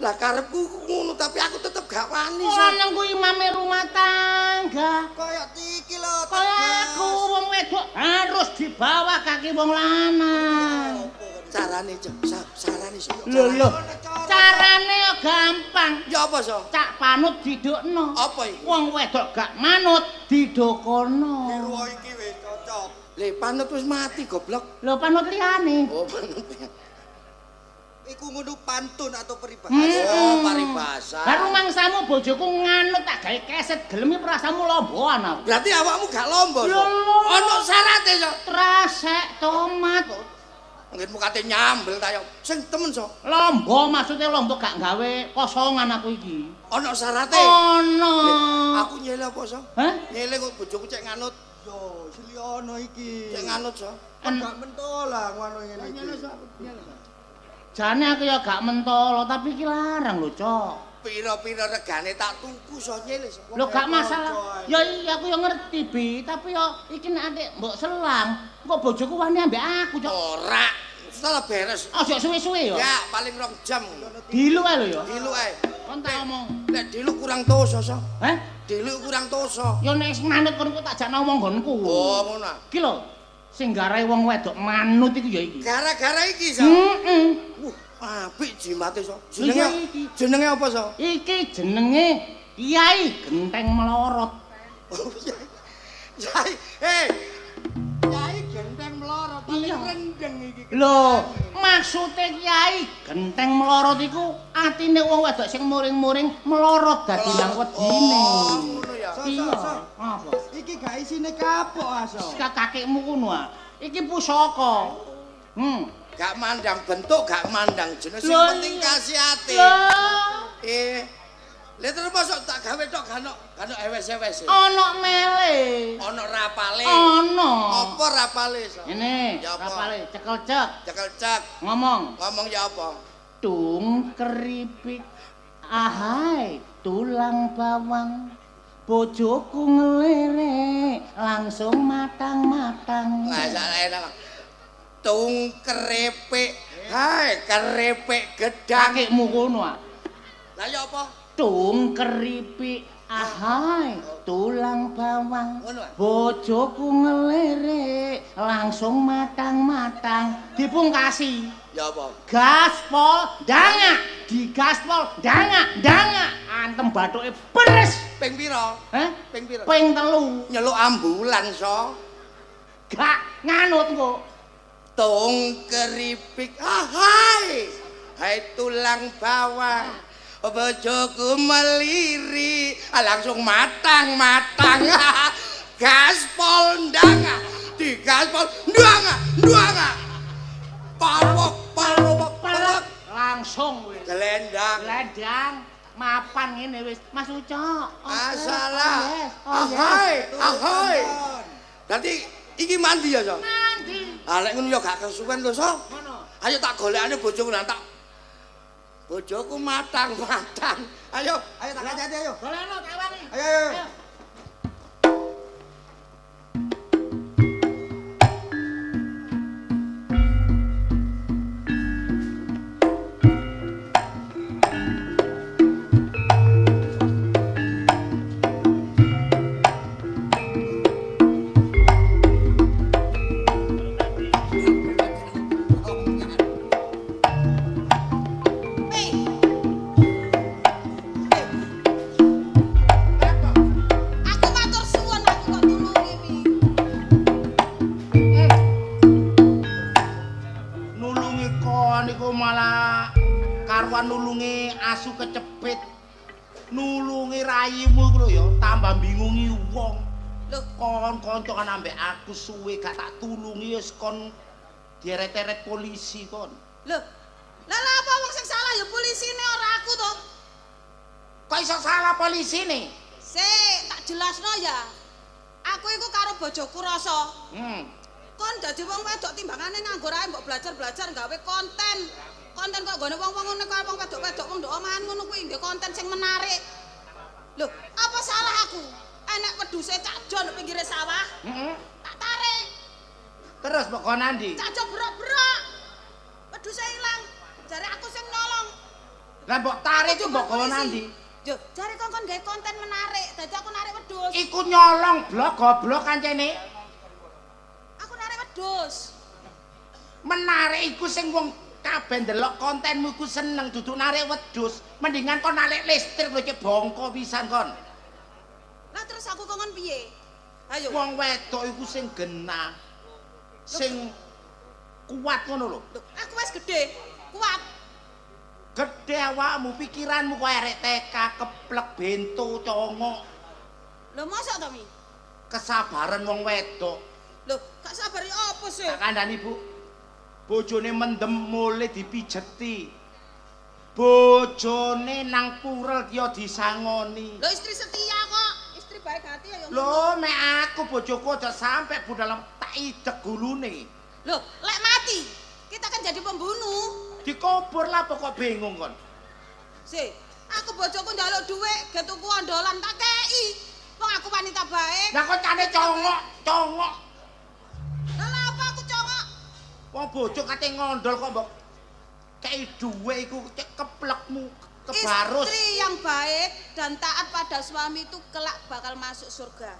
Speaker 2: Lah karepku ngono tapi aku tetep gak wani.
Speaker 1: Wong lanang kuwi imame rumah tangga.
Speaker 3: Kayak iki lho.
Speaker 1: Kaya aku wong wedok harus di bawah kaki wong lanang.
Speaker 2: Carane, Cok. Sarane sih.
Speaker 1: Lho. Carane yo gampang.
Speaker 2: Ya apa, So?
Speaker 1: Cak panut didukno.
Speaker 2: Apa iki?
Speaker 1: Wong wedok gak manut didokono.
Speaker 3: Kiru iki wis cocok.
Speaker 2: Le panut wis mati goblok.
Speaker 1: Lho panut liyane.
Speaker 2: Oh, panut.
Speaker 3: Iku ngono pantun atau peribahasa.
Speaker 2: Oh, paribasa.
Speaker 1: Baru mangsamu bojoku nganut tak gawe keset gelem prasamu lomboan aku.
Speaker 2: Berarti awakmu gak lomba.
Speaker 1: Lho.
Speaker 2: Ono syarate, so.
Speaker 1: Trasek tomat.
Speaker 2: Nggenmu kate nyambel ta yo. Sing temen, so.
Speaker 1: Lombo maksudnya lombo gak gawe kosongan aku iki.
Speaker 2: Ono syarate.
Speaker 1: Ono.
Speaker 2: Aku nyele apa, so?
Speaker 1: Hah?
Speaker 2: Nyele kok bojoku cek nganut.
Speaker 3: Yo, sili ono iki.
Speaker 2: Cek nganut, so.
Speaker 3: Gak mentola ngono ngene iki.
Speaker 1: Jane aku ya gak mentolo tapi iki larang lho, Cok.
Speaker 2: Pira-pira regane tak tuku, so nyele, so.
Speaker 1: Lho gak masalah. Ya iya aku ya ngerti, Bi, tapi ya iki nek adik mbok selang, kok bojoku wani ambek aku, Cok.
Speaker 2: Ora. Setelah beres.
Speaker 1: Aja suwe-suwe ya.
Speaker 2: Ya, paling 2 jam.
Speaker 1: Dilu ae lho ya.
Speaker 2: Dilu ae.
Speaker 1: Kon tak ngomong.
Speaker 2: Nek dilu kurang toso, so.
Speaker 1: Hah?
Speaker 2: Dilu kurang toso.
Speaker 1: Ya nek manut kon tak jak ngomong nggonku.
Speaker 2: Oh, ngono.
Speaker 1: Iki lho, sing garai wong wedok manut iku ya iki.
Speaker 2: Gara-gara iki, so.
Speaker 1: Heeh.
Speaker 2: Apik jimate, so.
Speaker 1: Iya, iki.
Speaker 2: Jenenge apa, so?
Speaker 1: Iki jenenge Kiai Genteng Melorot.
Speaker 2: Oh, Yai. Hei. Yai genteng melorot paling
Speaker 1: Iya.
Speaker 2: rendeng iki.
Speaker 1: Lho, maksude Kiai Genteng Melorot iku atine wong wedok sing muring-muring melorot dadi nang wedine.
Speaker 2: Oh, ngono ya.
Speaker 1: Iya.
Speaker 3: So.
Speaker 1: Apa?
Speaker 3: Iki gak isine kapok aso.
Speaker 1: Kakekmu ngono ah. Iki pusaka.
Speaker 2: Gak mandang bentuk, gak mandang jenis, sing
Speaker 1: Lho,
Speaker 2: penting
Speaker 1: iya.
Speaker 2: kasih hati.
Speaker 1: Lah,
Speaker 2: Lha terus masuk tak gawe tok gak ono ewes-ewes.
Speaker 1: ana mele.
Speaker 2: Ono rapale.
Speaker 1: Ana.
Speaker 2: Apa rapale, so?
Speaker 1: Ini,
Speaker 2: Ya apa?
Speaker 1: rapale cekel cek.
Speaker 2: Cekel cek.
Speaker 1: Ngomong.
Speaker 2: Ngomong ya apa?
Speaker 1: Tung keripik ahai tulang bawang bojoku ngelere langsung matang-matang.
Speaker 2: Lah sak enak. Tung kerepek. Hai, kerepek gedang.
Speaker 1: Kakekmu kono ah.
Speaker 2: Lah ya apa?
Speaker 1: Tung keripik ahai tulang bawang
Speaker 2: Ngono ah.
Speaker 1: bojoku ngelere langsung matang-matang dipungkasi.
Speaker 2: Ya apa?
Speaker 1: Gaspol danga, digaspol danga, antem bathuke beres.
Speaker 2: Ping pira?
Speaker 1: Hah?
Speaker 2: Ping pira?
Speaker 1: Ping 3.
Speaker 2: Nyeluk ambulan, so.
Speaker 1: Gak nganut kok.
Speaker 2: Tung keripik hai tulang bawang bojoku meliri langsung matang gaspol ndanga digaspol ndanga palok
Speaker 1: Langsung wis. Glendang mapan ngene wis. Mas Ucok.
Speaker 2: masalah
Speaker 1: Oh,
Speaker 2: ahai dadi iki mandi ya, so?
Speaker 1: Mandi.
Speaker 2: Ah, lek ngono ya gak kesuwen lho, so.
Speaker 1: Ngono.
Speaker 2: Ayo tak golekane bojoku nang tak. Bojoku matang. Ayo.
Speaker 3: Ayo tak ajak ayo.
Speaker 1: Golekno tak wangi.
Speaker 3: Ayo.
Speaker 4: Aku matur suwun aku kok tulungi pi.
Speaker 1: Nulungi kon iku malah karuan nulungi asu kecepit. Nulungi rayimu iku lho ya tambah bingungi wong.
Speaker 4: Lho,
Speaker 1: Kon koncokan ambek aku suwe gak tak tulungi wis kon dieret-eret polisi kon.
Speaker 4: lho. Lah apa wong sing salah ya polisine ora aku to.
Speaker 1: Kok iso salah polisine?
Speaker 4: Sik, tak jelasno ya. Aku iku karo bojoku rasa. Kon dadi wong wedok timbangane nganggur ae mbok belajar-belajar gawe konten. Konten kok gone wong-wong ngene kaya wong wedok-wedok wong ndok omahan ngono kuwi nggih konten sing menarik. Lho, apa salah aku? Enek wedhuse Cak Jon pinggire sawah. Tak tarik.
Speaker 1: Terus mbok kon ndi?
Speaker 4: Cak Jon brok-brok. Wedhuse ilang. Jare aku sing nolong.
Speaker 1: Lah mbok tarik ku mbok kon ndi?
Speaker 4: Yo, jare kon gawe konten menarik. Dadi aku narik wedhus.
Speaker 1: Iku nyolong blok goblok kancene.
Speaker 4: Aku narik wedhus.
Speaker 1: Menarik iku sing wong kabeh ndelok kontenmu iku seneng duduk narik wedhus. Mendingan kon narik listrik lho cek bongko pisan kon.
Speaker 4: Lah terus aku kongon piye? Ayo.
Speaker 1: Wong wedok iku sing genah. Sing kuat ngono lho.
Speaker 4: Loh, aku wis gedhe, kuat.
Speaker 1: Gedhe awakmu, pikiranmu kok arek TK keplek bento congok.
Speaker 4: Lho mosok to, Mi?
Speaker 1: Kesabaran wong wedok.
Speaker 4: Lho, gak sabar ya apa sih?
Speaker 1: Tak kandhani, Bu. Bojone mendem mule dipijeti. Bojone nang purel ki disangoni.
Speaker 4: Lho istri setia kok, istri baik hati ya.
Speaker 1: Lho, mek aku bojoku aja sampe budal tak idek gulune.
Speaker 4: Lho, lek mati, kita kan jadi pembunuh.
Speaker 1: Dikubur lah pokok bingung kon.
Speaker 4: Si, aku bojoku njaluk dhuwit, ge tuku ondolan tak kei. Wong aku wanita baik.
Speaker 1: Lah kok cane congok.
Speaker 4: Lah apa aku congok?
Speaker 1: Wong bojo kate ngondol kok mbok kei dhuwit iku keplekmu kebarus.
Speaker 4: Istri yang baik dan taat pada suami itu kelak bakal masuk surga.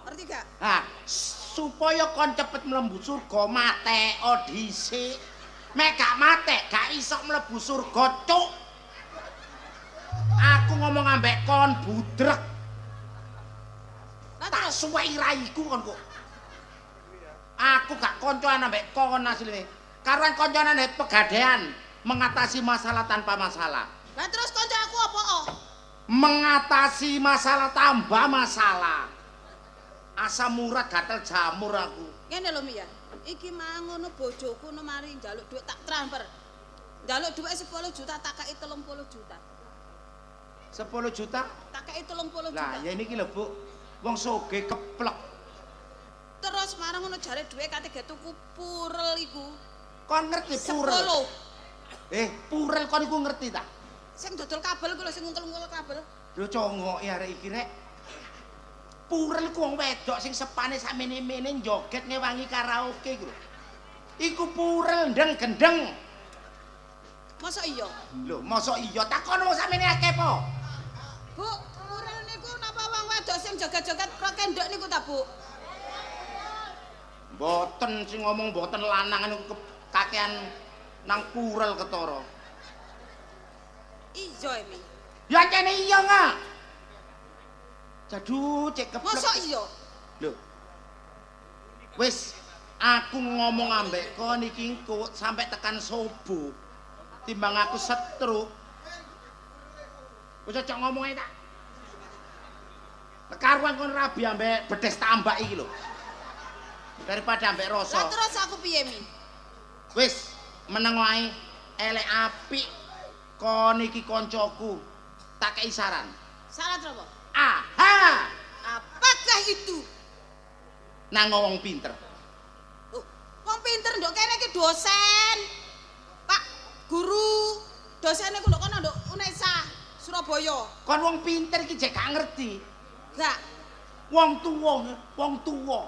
Speaker 4: Ngerti gak?
Speaker 1: Nah, supaya kon cepet mlebu surga mateo dhisik. Mek gak mate, gak iso mlebu surga, cuk. Aku ngomong ambek kon budrek.
Speaker 4: Lah
Speaker 1: Tak
Speaker 4: terus
Speaker 1: suwei raiku kon kok. Aku gak koncoan ambek kon asline. Karuan koncoan ambek pegadaian mengatasi masalah tanpa masalah.
Speaker 4: Lah terus kanca aku apa?
Speaker 1: Mengatasi masalah tambah masalah. Asam urat gatel jamur aku.
Speaker 4: Ngene lho Mi ya. Iki mang ngono bojoku no mari njaluk dhuwit tak transfer. Njaluk dhuwit 10 juta tak kei 30 juta.
Speaker 1: 10 juta?
Speaker 4: Tak kei 30 juta.
Speaker 1: Lah ya niki lho Bu. Wong soge keplek.
Speaker 4: Terus marang ngono jare dhuwit kate ge tuku purel iku.
Speaker 1: Kon ngerti purel?
Speaker 4: 10.
Speaker 1: Purel kon iku ngerti ta?
Speaker 4: Sing dodol kabel ku lho sing ngungkel-ngungkel kabel.
Speaker 1: Lho congok ya arek iki rek. Purel ku wong wedok sing sepane sakmene-mene joget ngewangi karaoke iku lho. Iku purel ndeng gendeng.
Speaker 4: Masa iya?
Speaker 1: Lho, mosok iya takon wong sakmene akeh po.
Speaker 4: Bu, purel niku napa wong wedok sing joget-joget pro kendok niku ta, Bu?
Speaker 1: Mboten sing ngomong mboten lanang niku kakean nang purel ketara.
Speaker 4: Iya, Mi.
Speaker 1: Ya kene iya nga. Jadu cek keplek.
Speaker 4: Masa iya?
Speaker 1: Lho. Wis aku ngomong ambek kon iki engko sampai tekan subuh. Timbang aku setruk. Wis cocok ngomong ae tak. Karuan kon rabi ambek bedes tambak iki lho. Daripada ambek rasa.
Speaker 4: Lah terus aku piye, Mi?
Speaker 1: Wis meneng wae elek apik kon iki kancaku. Tak kei saran.
Speaker 4: Salah apa?
Speaker 1: Aha!
Speaker 4: Apakah itu?
Speaker 1: Nang wong pinter.
Speaker 4: Oh, wong pinter ndok kene iki dosen. Pak guru, dosen iku ndok kono ndok UNESA Surabaya.
Speaker 1: Kon wong pinter iki jek gak ngerti.
Speaker 4: Gak.
Speaker 1: Wong tuwa, wong tuwa.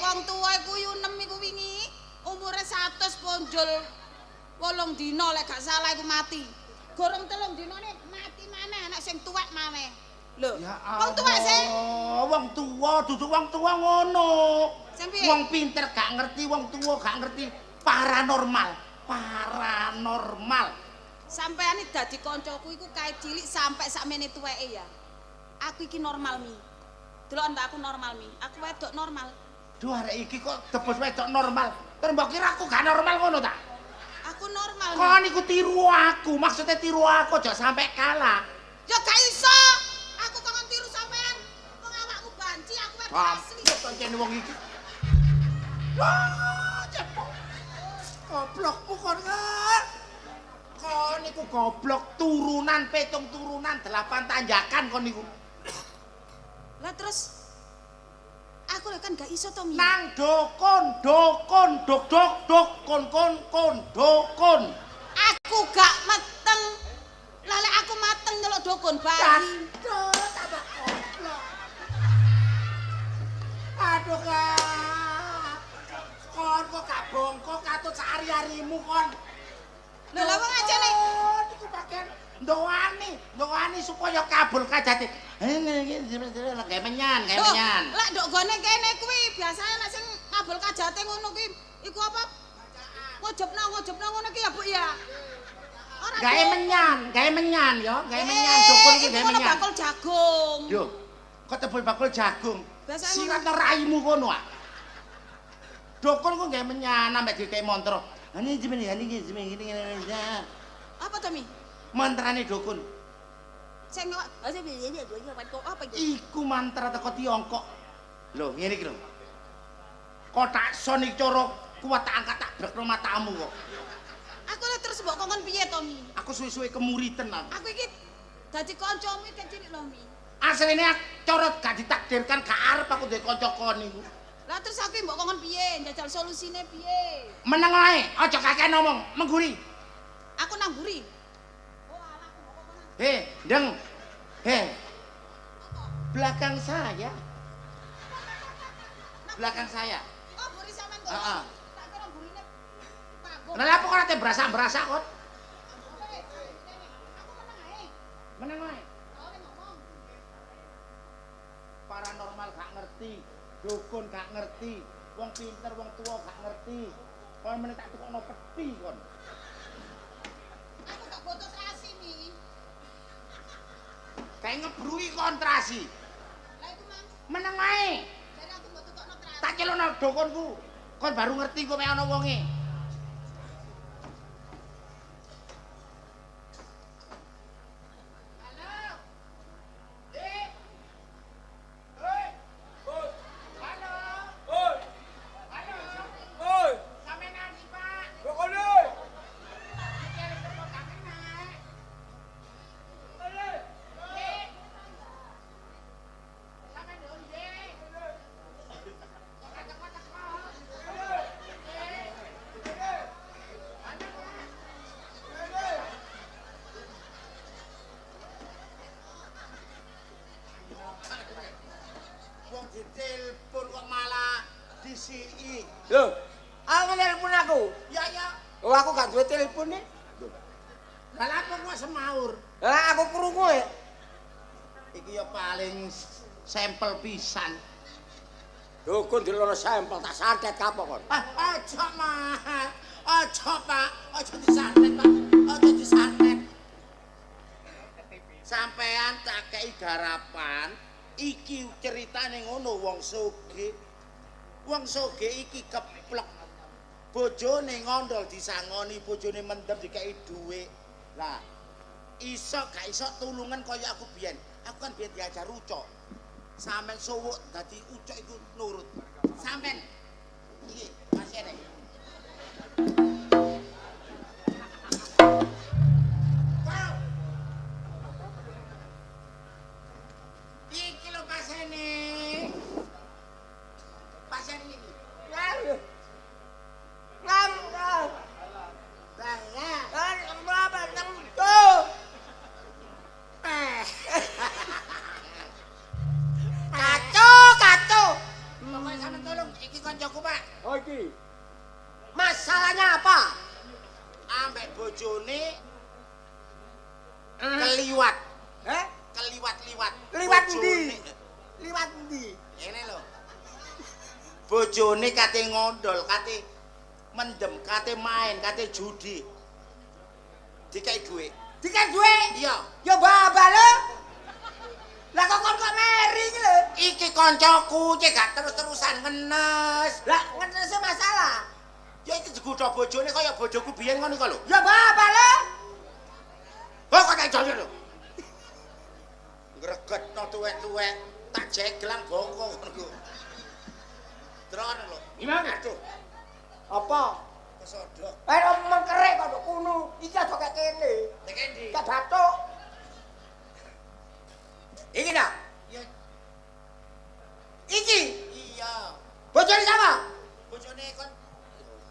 Speaker 4: Wong tuwa iku yunem iku wingi umure 100 ponjol 8 dina lek gak salah iku mati. Gorong 3 dinane mati maneh nek sing tuwek maneh. Lho,
Speaker 1: Ya
Speaker 4: wong tuwek sih.
Speaker 1: Wong tuwa dudu wong tuwa ngono.
Speaker 4: Sing piye?
Speaker 1: Wong pinter gak ngerti, wong tuwa gak ngerti paranormal. Paranormal.
Speaker 4: Sampeyan iki dadi kancaku iku kae cilik sampai sakmene tuweke ya. Aku iki normal, Mi. Delok ndak aku normal, Mi. Aku wedok normal.
Speaker 1: Duh arek iki kok debus wedok normal. Terus mbok kira aku gak normal ngono ta?
Speaker 4: Aku normal. Mi.
Speaker 1: Kon iku tiru aku, maksudnya tiru aku aja sampai kalah.
Speaker 4: Ya gak iso. Aku kok tiru sampean. Wong awakmu banci, aku wedok asli.
Speaker 1: Kancene wong iki. Wah, cepok. Goblokmu kon ngat. Kon niku goblok turunan 7 turunan 8 tanjakan kon niku.
Speaker 4: Lah terus aku lek kan gak iso to, Mi.
Speaker 1: Nang dokon, dok dokon.
Speaker 4: Aku gak meteng. Lah lek aku mateng nyelok dokon bayi.
Speaker 1: Aduh, tambah goblok. Aduh, Kak. Kon kok gak bongkok katut sehari-harimu kon.
Speaker 4: Lho lah wong ajane.
Speaker 1: Niku bagian ndoani supaya kabul kajate. Kayak menyan.
Speaker 4: Lek ndok gone kene kuwi biasane nek sing kabul kajate ngono kuwi iku apa? Ngojobno ngono ki ya, Bu ya. Ora.
Speaker 1: Gawe menyan ya, gawe menyan dukun iki gawe menyan.
Speaker 4: bakul jagung.
Speaker 1: Yo, kok tebul bakul jagung.
Speaker 4: Biasane
Speaker 1: Siratno raimu kono ah. Dukun kok gawe menyan ambek dikei mantra. Ini gini.
Speaker 4: Apa to, Mi?
Speaker 1: Mantrane dukun.
Speaker 4: Sing apa iki?
Speaker 1: Iku mantra teko Tiongkok. Lho, ngene iki lho. Kotak son iki cara kuat tak angkat tak brekno matamu kok.
Speaker 4: Aku lek terus mbok kongkon piye to, Mi?
Speaker 1: Aku suwe-suwe kemuritan aku.
Speaker 4: Aku iki dadi kancamu iki cilik lho, Mi.
Speaker 1: Asline cara gak ditakdirkan gak arep aku duwe kanca kon niku.
Speaker 4: Lah terus aku mbok kongkon piye? Njajal solusine piye?
Speaker 1: Meneng ae, aja kakek ngomong, mengguri.
Speaker 4: Aku nang mburi.
Speaker 1: Hei, Deng. Hei. Belakang saya. Belakang saya.
Speaker 4: Oh, mburi sampean kok.
Speaker 1: Heeh.
Speaker 4: Tak kira mburine panggung.
Speaker 1: Lah apa kok ate berasa-berasa kon?
Speaker 4: Aku meneng ae.
Speaker 1: Meneng ae.
Speaker 4: Oleh ngomong.
Speaker 1: Paranormal gak ngerti, dukun gak ngerti, wong pinter wong tua gak ngerti. Kon meneh tak tukokno peti kon.
Speaker 4: Aku gak botos rasi, Mi.
Speaker 1: Kayak ngebrui kontrasi.
Speaker 4: Lah iku mang.
Speaker 1: Meneng ae.
Speaker 4: Jadi aku mbok tukokno trasi.
Speaker 1: Tak celokno dukunku. Kon baru ngerti kok mek ana wonge. Wong ditelepon kok malah disiki.
Speaker 2: Lho, aku nelpon aku.
Speaker 1: Ya ya.
Speaker 2: Oh, aku gak duwe telepon nih.
Speaker 1: Lah apa kok semaur?
Speaker 2: Lah aku krungu ya.
Speaker 1: Iki ya paling sampel pisan.
Speaker 2: Dukun dilono sampel tak santet kapok kon.
Speaker 1: Aja mah. Aja Pak, aja disantet Pak. Aja disantet. Sampean tak kei garapan, iki ceritane ngono wong sugih. Wong sugih iki keplek. Bojone ngondol disangoni, bojone mendem dikei dhuwit. Lah, iso gak iso tulungan kaya aku biyen. Aku kan biyen diajar ucok. Sampeyan suwuk dadi ucok iku nurut. Sampeyan iki masih ada. Iki lho pasene. Pasien iki.
Speaker 2: Ngam. Ngam.
Speaker 1: Saya.
Speaker 2: Kan berapa tuh?
Speaker 1: Kacau. Pokoknya sampeyan tolong iki koncoku, Pak.
Speaker 2: Oh iki. Masalahnya apa?
Speaker 1: Ambek bojone keliwat.
Speaker 2: Eh?
Speaker 1: Keliwat-liwat.
Speaker 2: Liwat
Speaker 1: Bojone-
Speaker 2: ndi? Liwat ndi?
Speaker 1: Ini lho. Bojone kate ngondol, kate mendem, kate main, kate judi. Dikai dhuwit.
Speaker 2: Dikai duwe?
Speaker 1: Iya.
Speaker 2: Ya babal lho. Lah kok kon kok meri iki lho.
Speaker 1: Iki koncoku, cek gak terus-terusan ngenes.
Speaker 2: Lah ngetese masalah.
Speaker 1: Ya iki digudha bojone kaya bojoku biyen ngono iku lho.
Speaker 2: Ya babal lho.
Speaker 1: Oh kok tak joyo lho. Gregetno tuwek-tuwek, tak jegelang bongko ngono iku. Drono lho.
Speaker 3: Gimana?
Speaker 1: Aduh,
Speaker 2: Apa?
Speaker 1: kesodok.
Speaker 2: Mengkerek kok kuno. Iki aja kaya kene.
Speaker 1: Nek endi?
Speaker 2: Ka batuk. Iki dah.
Speaker 1: Ya
Speaker 2: Iki.
Speaker 1: iya.
Speaker 2: Bojone sama?
Speaker 1: Bojone kon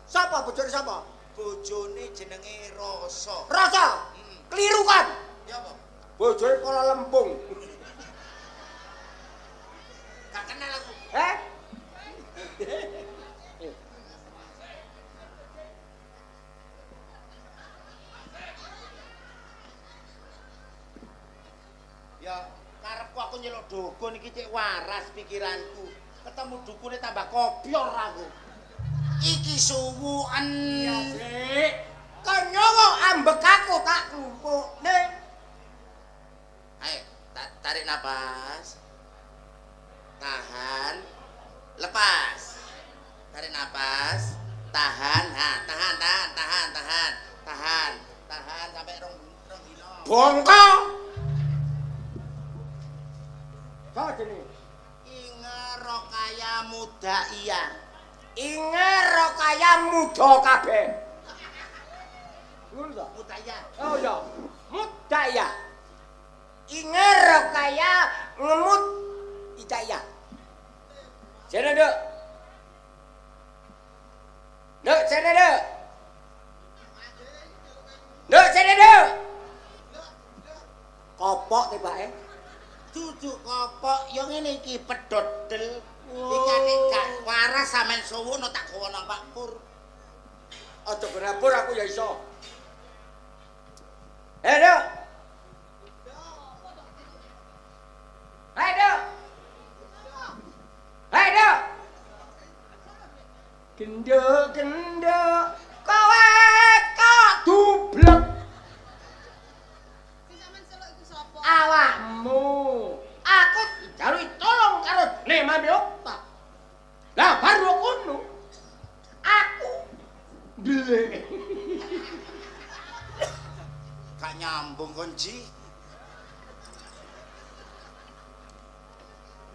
Speaker 2: Sapa bojone sapa?
Speaker 1: bojone jenenge Rasa.
Speaker 2: Rasa. Keliru kan?
Speaker 1: Ya apa?
Speaker 2: Bojone Kuala Lempung.
Speaker 1: Gak kenal aku.
Speaker 2: Eh?
Speaker 1: Ya karepku aku nyeluk dukun iki cek waras pikiranku. Ketemu dukune tambah kopyor aku. Iki suwuken.
Speaker 2: Iya, Dik. Kon nyowo ambek aku tak klumpuk. Ning.
Speaker 1: Ayo, tarik napas. Tahan. Lepas. Tarik napas. Tahan. Nah, tahan sampai 2
Speaker 5: bongko. Apa jenenge?
Speaker 1: Ingero kaya muda iya.
Speaker 5: Ingero kaya muda kabeh. Ngono ta?
Speaker 1: Muda iya.
Speaker 5: Oh ya. Muda ya. Ingero kaya ngemut idaya. Jene, Dek. Dek, jene, Dek. Dek, jene, Dek. Kopok tibake.
Speaker 1: Duduk kopok yo ngene iki pedodel. Iki nek gak waras sampean suwun tak gawa nang Pak Pur.
Speaker 5: Aja berapur aku ya iso. Dek. Dek. Dek. Gendek-gendek kowe kok dublek.
Speaker 4: Sing sampean seluk iku sapa?
Speaker 5: Awakmu. Aku jaluki tolong karo Nemami Okta. Lah baru kono. Aku blek.
Speaker 1: Gak nyambung kon Ji.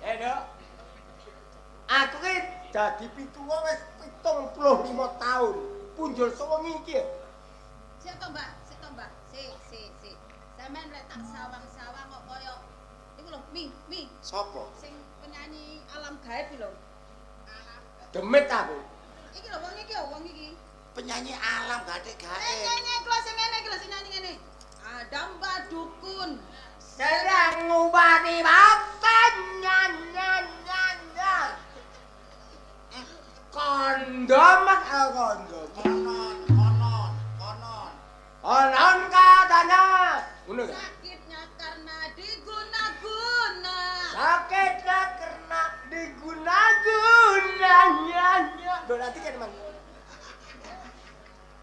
Speaker 5: Dok. Aku ki dadi pituwa wis 75 tahun. Punjul sewengi iki.
Speaker 4: Sik to, Mbak. Sik. Sampeyan lek tak sawang-sawang kok kaya iku lho, Mi.
Speaker 1: Sopo?
Speaker 4: Sing penyanyi alam gaib iki lho.
Speaker 5: Demit aku.
Speaker 4: Iki lho wong iki.
Speaker 1: Penyanyi alam gatek-gatek.
Speaker 4: Sing ngene iki lho sing nyanyi ngene. Ada Mbak Dukun.
Speaker 5: Sedang ngubati bapak nyanyi. Kondom kondom. Konon katanya. Ngono ya?
Speaker 4: Sakitnya karena diguna-guna.
Speaker 5: Sakitnya karena diguna-guna. Berarti kan emang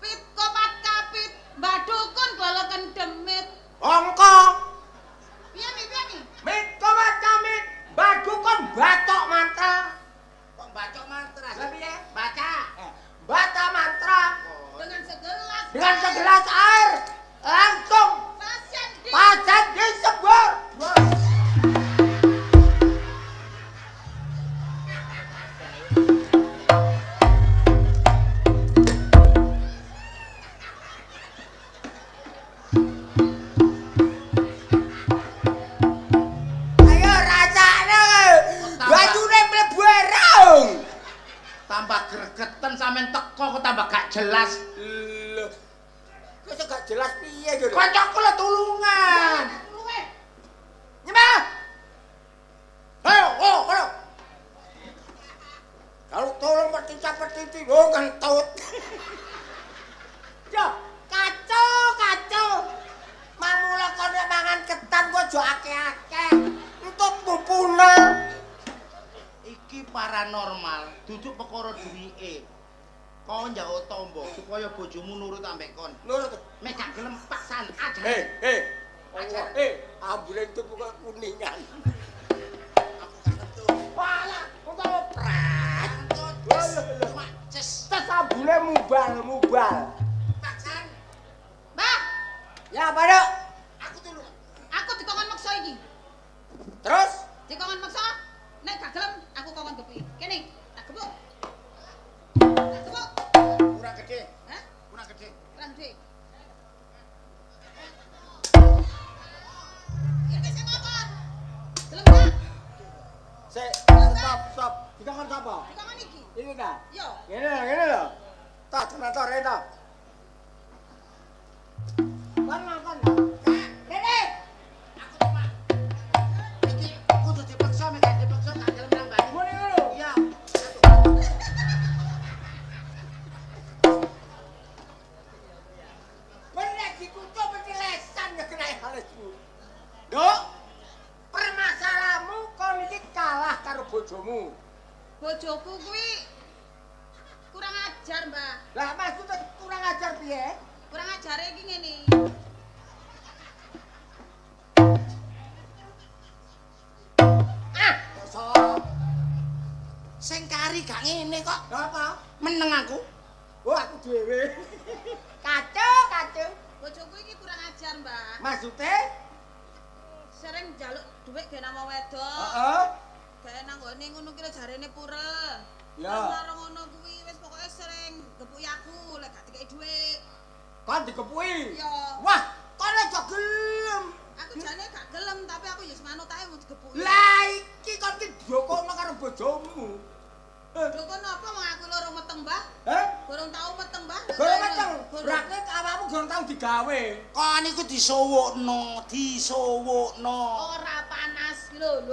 Speaker 4: Pit kopat kapit, Mbak Dukun kelolokan demit.
Speaker 5: ongko.
Speaker 4: Piye Mi?
Speaker 5: Mit komat kamit. Baju kon batok mantra.
Speaker 1: Kok bacok mantra?
Speaker 5: Lah piye?
Speaker 1: Baca.
Speaker 5: Bata mantra.
Speaker 4: Dengan segelas
Speaker 5: Dengan segelas air langsung pasien disebur. Ayo rasane bajune mlebu erong.
Speaker 1: Tambah gregeten sampean teko kok tambah gak jelas.
Speaker 5: Lho. Kok gak jelas piye gitu?
Speaker 1: Kancaku le tulungan.
Speaker 5: Nyembah. Ayo, ayo. Kalau tolong petinca-petinci, oh kentut. Yo, kacau. Mamula kau nek mangan ketan kok aja akeh-akeh. Entut mumpuna.
Speaker 1: Iki paranormal, duduk perkara duwike. Kau njauk tombo supaya bojomu nurut ambek kon.
Speaker 5: Nurut.
Speaker 1: Mek gak gelem paksan aja.
Speaker 5: Allah, ambulans itu bukan kuningan.
Speaker 1: Aku gak tentu.
Speaker 5: Wala, utawa prat.
Speaker 1: Cuma ces
Speaker 5: Tes ambulans mubal.
Speaker 1: paksan.
Speaker 4: Mbak,
Speaker 5: Ya, apa dok?
Speaker 1: Aku tulung.
Speaker 4: aku dikongkon maksa iki.
Speaker 5: Terus?
Speaker 4: Dikongkon maksa, nek gak gelem aku kongkon gepi. Kene, tak gebuk.
Speaker 1: Kurang gede.
Speaker 4: Hah?
Speaker 1: Kurang gede.
Speaker 4: Kurang duit. Iki sing ngomong. Gelem gak?
Speaker 5: Stop. Dikongkon sapa?
Speaker 4: Dikongkon iki.
Speaker 5: Ini dah.
Speaker 4: Yo.
Speaker 5: Ngene lho. Tak senator eta. Kon. Rene.
Speaker 1: Aku cuma iki kudu dipaksa mek gak dipaksa gak gelem nambani.
Speaker 5: Muni ngono.
Speaker 1: Iya.
Speaker 5: Bener dikutuk petilesan ya kena halesmu. Dok. Permasalahanmu kon iki kalah karo bojomu.
Speaker 4: Bojoku kuwi kurang ajar, Mbak.
Speaker 5: Lah maksudnya kurang ajar piye?
Speaker 4: Kurang ajar iki ngene.
Speaker 5: Kosong.
Speaker 1: Sing kari gak ngene kok.
Speaker 5: Apa?
Speaker 1: Meneng aku.
Speaker 5: Oh aku dhewe.
Speaker 4: Kacau. Bojoku iki kurang ajar, Mbah.
Speaker 5: Maksude?
Speaker 4: Sering njaluk dhuwit ge nang wong wedok.
Speaker 5: Heeh.
Speaker 4: Gawe nang gone ngono ki lho jarene purel.
Speaker 5: Ya.
Speaker 4: Karo ngono kuwi wis pokoke sering gepuki aku lek gak dikeki dhuwit.
Speaker 5: Kon dikepuki.
Speaker 4: Ya.
Speaker 5: Wah, kon aja gelem.
Speaker 4: Aku jane gak gelem tapi aku ya semanut ae mau digepuki.
Speaker 5: Lah iki kon ki diokokno karo bojomu.
Speaker 4: Dukun apa wong aku loro meteng, Mbah?
Speaker 5: Heh?
Speaker 4: Gorong tau meteng, Mbah.
Speaker 5: Gorong meteng. Berarti awakmu gorong tau digawe.
Speaker 1: Kon iku disuwukno.
Speaker 4: Ora panas lho,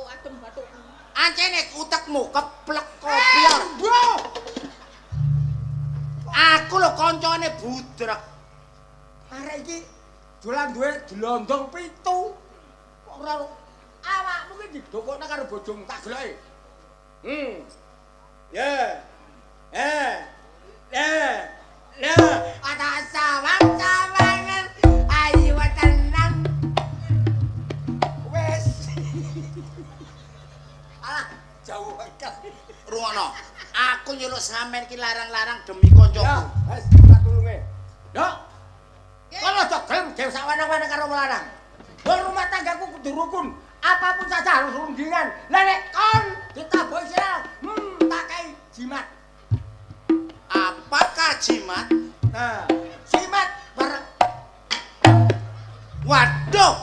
Speaker 4: adem bathukku.
Speaker 1: Ancene utekmu keplek kopior.
Speaker 5: Bro.
Speaker 1: Aku lho kancane budrek.
Speaker 5: Arek iki dolan duwe dilondong 7. Ora awakmu ki didokokno karo bojomu tak geloki. Ya. Ada sawang-sawangan ayu tenan. Wes. Alah, jauh banget.
Speaker 1: Rungokno. Aku nyeluk sampean iki larang-larang demi kancaku.
Speaker 5: Ya, wes tak tulunge. Yo. Kon aja gelem dhewe sak wanang-wanang karo lanang. Rumah tanggaku kudu rukun. Apapun saja harus rundingan. Lah nek kon ditaboki sira, tak kei jimat.
Speaker 1: Apakah jimat?
Speaker 5: Nah, jimat bareng.
Speaker 1: Waduh.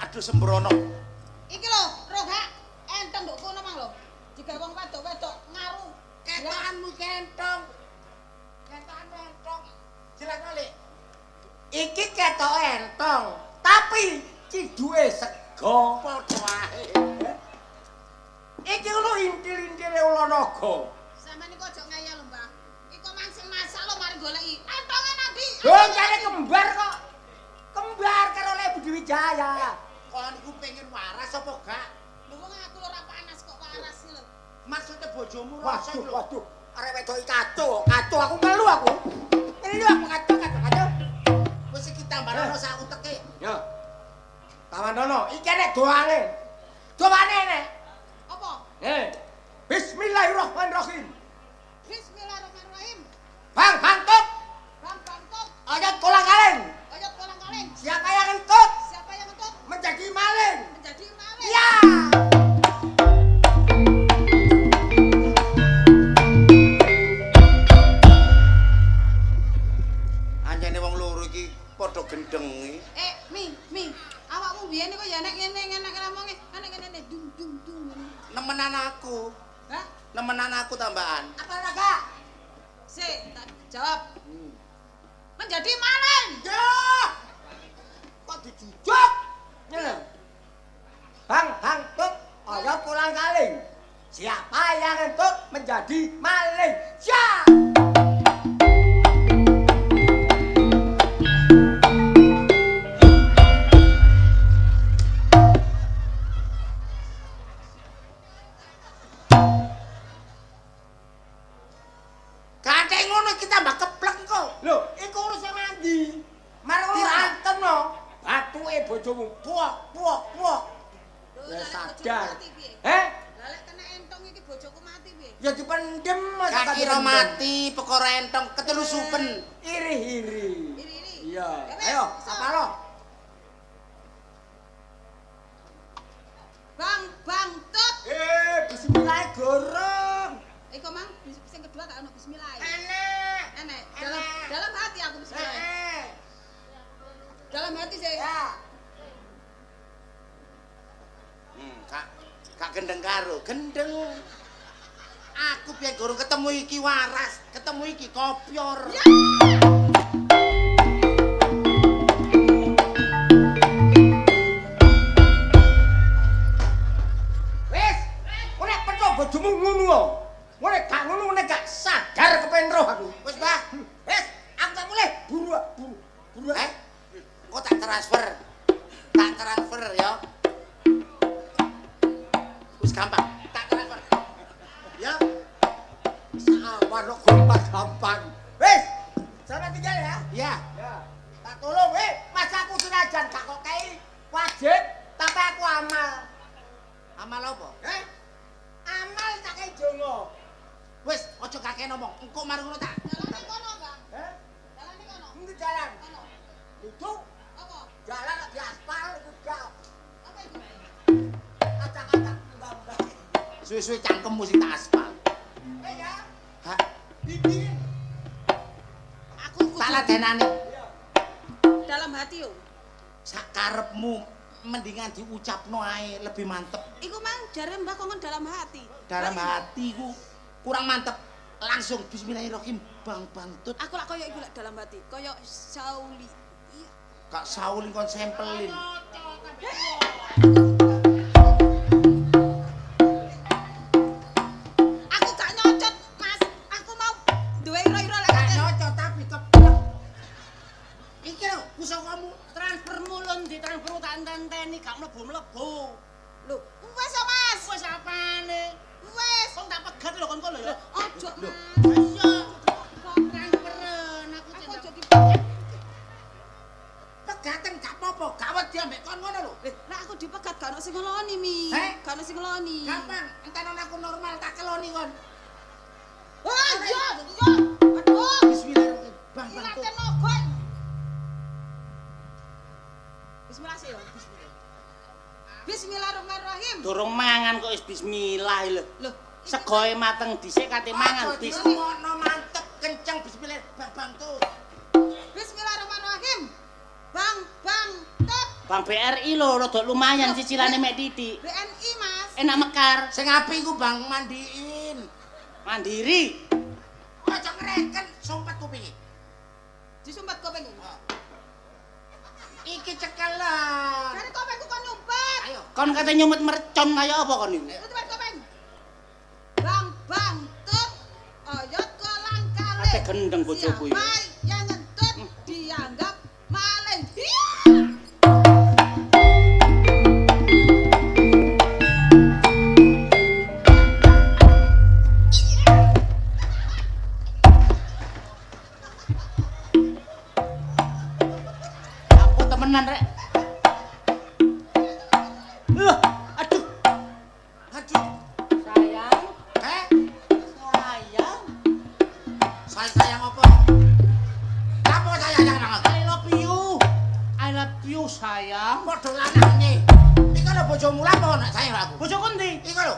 Speaker 1: Aduh sembrono.
Speaker 4: Iki lho, rogak enteng nduk kono mang lho. Digawe wong wedok-wedok ngaruh.
Speaker 1: Ketokanmu kentong. Ketokanmu entong. Jelas kali.
Speaker 5: Iki ketok entong, tapi ciduke sego padha wae. Iki lho intil-intile ula naga.
Speaker 4: Sampeyan iku aja ngayal lho, Mbah. Iku mangsil masak lho mari goleki. Entonge nanti.
Speaker 5: Dong jane kembar kok. Kembar karo Le Budi Wijaya.
Speaker 1: Kon iku pengen waras apa gak?
Speaker 4: Lho wong aku ora panas kok waras lho.
Speaker 1: Maksudnya bojomu rasa
Speaker 5: Waduh,
Speaker 1: lho.
Speaker 5: waduh. Arek wedok iki kacau aku melu aku. Melu aku kacau.
Speaker 1: Wis iki tambahno sak uteke.
Speaker 5: Ya. Tawandono, iki nek doane. Doane nek.
Speaker 4: Apa?
Speaker 5: Bismillahirrahmanirrahim.
Speaker 4: Bismillahirrahmanirrahim.
Speaker 5: Bang, bangkut.
Speaker 4: Bang bangkok,
Speaker 5: Oyot kolang-kaling.
Speaker 4: oyot kolang-kaling.
Speaker 5: Siapa yang ngentut
Speaker 4: Siapa yang untuk
Speaker 5: menjadi maling?
Speaker 4: menjadi maling?
Speaker 5: Ya.
Speaker 1: Anjene wong loro iki padha gendeng iki.
Speaker 4: Mi, awakmu biyen iku ya nek ngene ngomonge, nek ngene dung dung dung.
Speaker 1: Nemenan aku.
Speaker 4: Hah?
Speaker 1: Nemenan aku tambahan.
Speaker 5: Apa naga?
Speaker 4: Sik, tak jawab. Menjadi maling.
Speaker 5: Ya. Kok dijujuk? Ya. Bang, bangkut. Oyot kolang-kaling. Siapa yang ngentut menjadi maling? Ya.
Speaker 1: Kadang ngono kita mbak keplek kok.
Speaker 5: Lho, iku urusan mandi. Marang antem no. Batuke bojomu puak. Ya sadar.
Speaker 4: Lah lek kena entong iki bojoku mati piye?
Speaker 5: Ya dipendem
Speaker 1: Gak kira mati perkara entong ketelusupen.
Speaker 5: Iri-iri.
Speaker 4: Iri-iri.
Speaker 5: Iya.
Speaker 4: Ya wis,
Speaker 5: Ayo,
Speaker 4: iso.
Speaker 5: apa lo?
Speaker 4: Bang tut.
Speaker 5: Bismillah gorong.
Speaker 4: Iku mang sing kedua gak ono bismillah.
Speaker 5: Enek.
Speaker 4: Enek. Dalam hati aku bismillah. Dalam hati sih.
Speaker 5: Ya.
Speaker 1: Kak gendeng karo, gendeng. Aku biyen gorong ketemu iki waras, ketemu iki kopior.
Speaker 5: Wis, nek peco bojomu ngono lho. Nek gak ngono nek gak sadar kepen roh aku.
Speaker 1: Wis, Mbah.
Speaker 5: Wis, aku tak mulih buru.
Speaker 1: Engko tak transfer. Tak transfer ya. Wis gampang, tak transfer. Ya.
Speaker 5: Sawan kok gampang. Wis, sampe tinggal ya.
Speaker 1: Ya.
Speaker 5: Ya. Tak tolong, mas aku senajan gak kok kei wajib, tapi aku amal.
Speaker 1: Amal apa?
Speaker 5: Amal tak kei jongo.
Speaker 1: Wis, aja kakek ngomong. Engko mari ngono tak.
Speaker 4: Dalane kono, Bang.
Speaker 5: Heh?
Speaker 4: Dalane kono.
Speaker 5: Ini jalan. Itu
Speaker 4: Apa?
Speaker 5: jalan di aspal itu jauh.
Speaker 4: Apa itu?
Speaker 5: Acak-acak mbak-mbak.
Speaker 1: Suwe-suwe cangkemmu sing tak aspal.
Speaker 5: Ya.
Speaker 1: Hah?
Speaker 5: Bibi.
Speaker 4: Aku
Speaker 1: Tak ladenane.
Speaker 4: dalam hati yo.
Speaker 1: Sakarepmu mendingan diucapno ae lebih mantep.
Speaker 4: Iku mang jare Mbah Kongon dalam hati.
Speaker 1: Dalam hati ku kurang mantep. Langsung bismillahirrahmanirrahim bang tut.
Speaker 4: Aku lak koyo iku lak dalam hati, koyo Sauli. Iya.
Speaker 1: Kak Saul kon sempelin.
Speaker 4: Aku gak nyocot, Mas. Aku mau duwe ira-ira lek
Speaker 5: Gak
Speaker 4: kate.
Speaker 5: nyocok tapi keplek. Iki lho, pusakamu transfer mulun ditransfer tak enteni gak mlebu-mlebu.
Speaker 4: Lho, wes oh, Mas.
Speaker 5: Wis apane?
Speaker 4: Wes.
Speaker 5: Kok tak pegat lho kon lho ya.
Speaker 4: Ojo, Mas.
Speaker 5: Iya. Kok transferen aku
Speaker 4: Aku
Speaker 5: cinta.
Speaker 4: jadi
Speaker 5: Pegaten gak apa-apa, gak wedi ambek kon ngono lho.
Speaker 4: Lah aku dipegat gak ono sing ngeloni, Mi.
Speaker 5: Heh?
Speaker 4: Gak ono sing ngeloni.
Speaker 5: Gampang, entanan aku normal tak keloni kon.
Speaker 4: Oh, iya, iya. Aduh.
Speaker 1: Bismillahirrahmanirrahim bang
Speaker 4: Ila
Speaker 1: tut.
Speaker 4: ten ogon. Bismillah sih yo. Bismillahirrahmanirrahim.
Speaker 5: Durung mangan kok wis bismillah lho.
Speaker 4: Loh,
Speaker 5: Segoe mateng dhisik kate mangan bis.
Speaker 1: Ngono mantep kenceng bismillah bang tut.
Speaker 4: Bismillahirrahmanirrahim. Bang, tut.
Speaker 5: Bang BRI lho rada lumayan cicilane mek titik.
Speaker 4: BNI, Mas.
Speaker 5: Enak mekar,
Speaker 1: Sing apik ku bang mandiin.
Speaker 5: mandiri.
Speaker 1: Aja ngreken sumpet kupinge.
Speaker 4: Disumbat kopeng.
Speaker 1: Iki cekelan.
Speaker 4: Dari kopengku kon nyumbat.
Speaker 1: Ayo.
Speaker 5: Kon kate nyumet mercon kaya apa kon iki?
Speaker 4: Tutup kopeng. Bang, tut. Ayo kolang kali.
Speaker 5: Ate gendeng bojoku iki.
Speaker 4: Siapa yang ngentut dianggap maling.
Speaker 5: Aku temenan rek. Aduh.
Speaker 1: Aduh.
Speaker 5: Sayang,
Speaker 1: Eh,
Speaker 5: sayang.
Speaker 1: sayang apa? Apa sayang nang?
Speaker 5: I love you. I love you sayang.
Speaker 1: Padha lanange. Iki lho bojomu lha apa nek sayang aku?
Speaker 5: Bojoku ndi?
Speaker 1: Iki lho.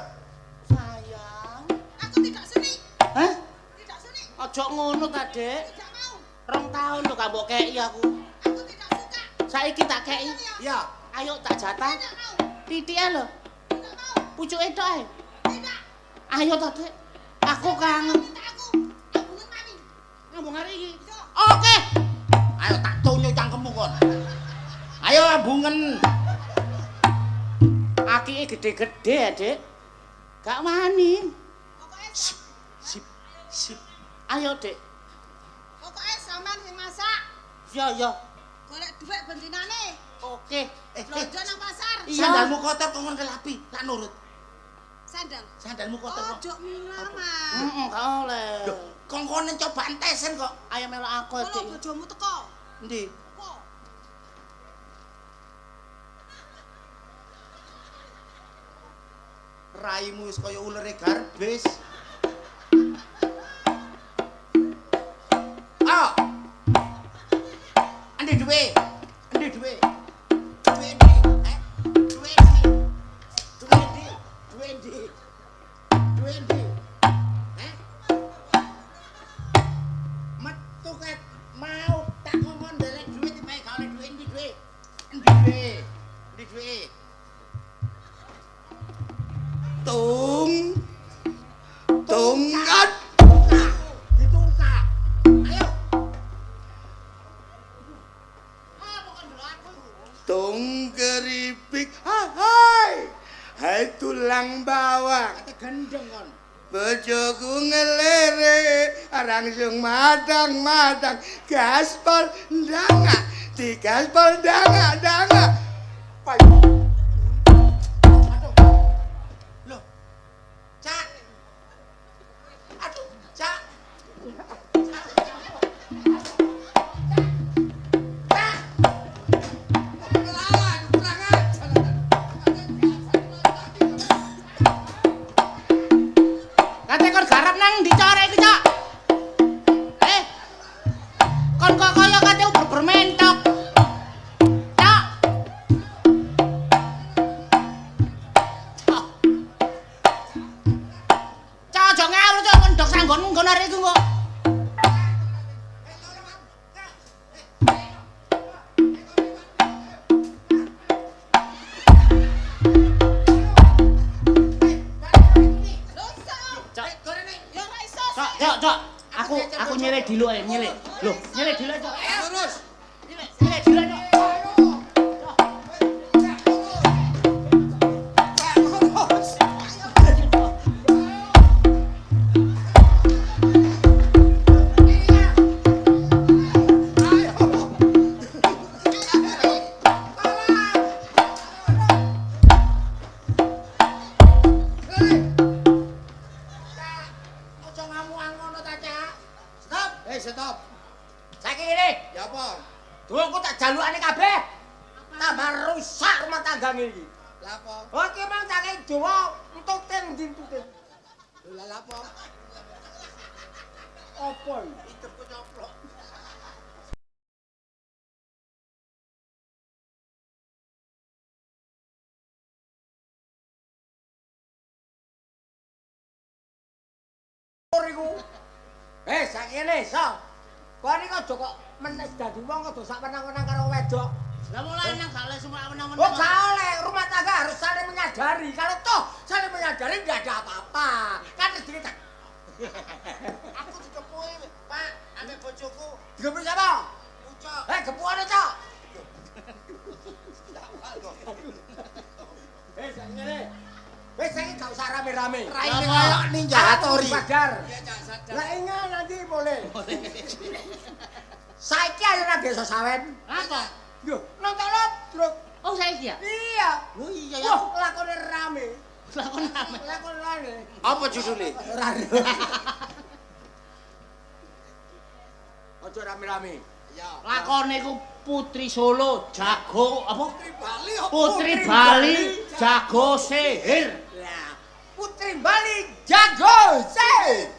Speaker 5: Sayang.
Speaker 4: Aku tidak seni.
Speaker 5: Hah?
Speaker 4: Tidak seni.
Speaker 5: Aja ngono ta, Dek.
Speaker 4: Tidak mau.
Speaker 5: 2 tahun lho gak mbok kei aku.
Speaker 4: Aku tidak suka.
Speaker 5: Saiki tak kei.
Speaker 1: Ya.
Speaker 5: Ayo tak jatah.
Speaker 4: Tidak mau.
Speaker 5: Titike lho.
Speaker 4: Tidak mau.
Speaker 5: Pucuke tok ae.
Speaker 4: Tidak.
Speaker 5: Ayo ta, Dek. Aku kangen.
Speaker 4: Minta aku. Hubungan kami.
Speaker 5: Ngomong hari iki.
Speaker 4: Yo.
Speaker 5: Oke.
Speaker 1: Ayo tak tonyo cangkemmu kon. Ayo ambungen.
Speaker 5: Akike gede-gede ya, Dek. Gak wani.
Speaker 4: Pokoknya
Speaker 1: Sip.
Speaker 5: Ayo, Dek.
Speaker 4: pokoknya sampean sing masak.
Speaker 5: Ya, ya.
Speaker 4: Golek dhuwit bensinane.
Speaker 5: Oke.
Speaker 4: Belanja nang pasar.
Speaker 5: Iya.
Speaker 1: Sandalmu kotor kok ngono kelapi. Tak nurut.
Speaker 4: Sandal.
Speaker 1: Sandalmu kotor kok.
Speaker 4: Ojo milah, Mas.
Speaker 5: Heeh, gak oleh.
Speaker 1: Loh, kongkonen cobaan tesen kok.
Speaker 5: Ayo melok aku,
Speaker 4: Kalau
Speaker 5: Dek.
Speaker 4: bojomu teko.
Speaker 1: Endi?
Speaker 4: Kok?
Speaker 1: Raimu wis kaya ulere garbis. Ah. Endi duwe? Endi duwe? Duwe endi? Eh? Duwe endi? Duwe endi? Duwe endi? Duwe endi? Eh? Metu ket mau tak ngomong ndelek duwe tibae gak oleh duwe endi duwe? Endi duwe? Endi duwe?
Speaker 2: Tungkat.
Speaker 1: Ditungkak. Ayo. Apa kan delok aku?
Speaker 2: Tung keripik. Hai. Hai tulang bawang.
Speaker 1: Kate gendeng kon.
Speaker 2: Bojoku ngelere langsung madang-madang gaspol ndanga digaspol ndanga.
Speaker 1: Aduh. Loh. Cak. Aduh, Cak.
Speaker 5: Kate kon garap nang dicore iki, Cak. Kon kok kaya kate engko narik iku kok. Cok, aku nyelek dulu ae, nyelek. Loh, nyelek dulu, Cok.
Speaker 2: Terus.
Speaker 5: Nyelek dulu, Cok.
Speaker 2: Stop.
Speaker 1: Saiki ngene.
Speaker 2: Ya apa?
Speaker 1: Durungku tak jalukane kabeh. Tambah rusak rumah tangga iki.
Speaker 2: Lah apa?
Speaker 1: Oh iki mang saking dawa entutin ndi entutin.
Speaker 2: Lah apa?
Speaker 1: Apa iki?
Speaker 2: Hidupku nyoplok.
Speaker 1: Iku. Saiki ngene, so. Kowe iki aja kok menes dadi wong kudu sak wenang-wenang karo wedok.
Speaker 5: Lah wong lanang gak oleh semua menang-menang.
Speaker 1: Oh, gak oleh. Rumah tangga harus saling menyadari. Kalau toh saling menyadari enggak ada apa-apa. Kan rezeki tak.
Speaker 2: Aku dikepui, Pak, ambek bojoku.
Speaker 1: Digepuk sapa?
Speaker 2: Ucok.
Speaker 1: Gepukane, Cok. Saiki ngene. Saiki gak usah rame-rame.
Speaker 2: Raine koyo ninja Hattori.
Speaker 1: Sadar.
Speaker 2: Ya jak sadar.
Speaker 1: Lah ingat nanti boleh. Saiki ayo nang desa Sawen.
Speaker 5: Apa?
Speaker 1: Yo, nonton lot, Truk.
Speaker 5: Oh, saiki ya?
Speaker 1: Iya.
Speaker 5: Oh iya ya.
Speaker 1: Wah, lakone rame.
Speaker 5: Lakon rame.
Speaker 1: Lakone rame.
Speaker 2: Apa judulnya?
Speaker 1: Rame. Ojo rame-rame.
Speaker 2: Ya.
Speaker 5: Lakone iku Putri Solo jago apa?
Speaker 2: Bali
Speaker 5: Putri Bali jago sihir.
Speaker 1: Lah, Putri Bali jago sih.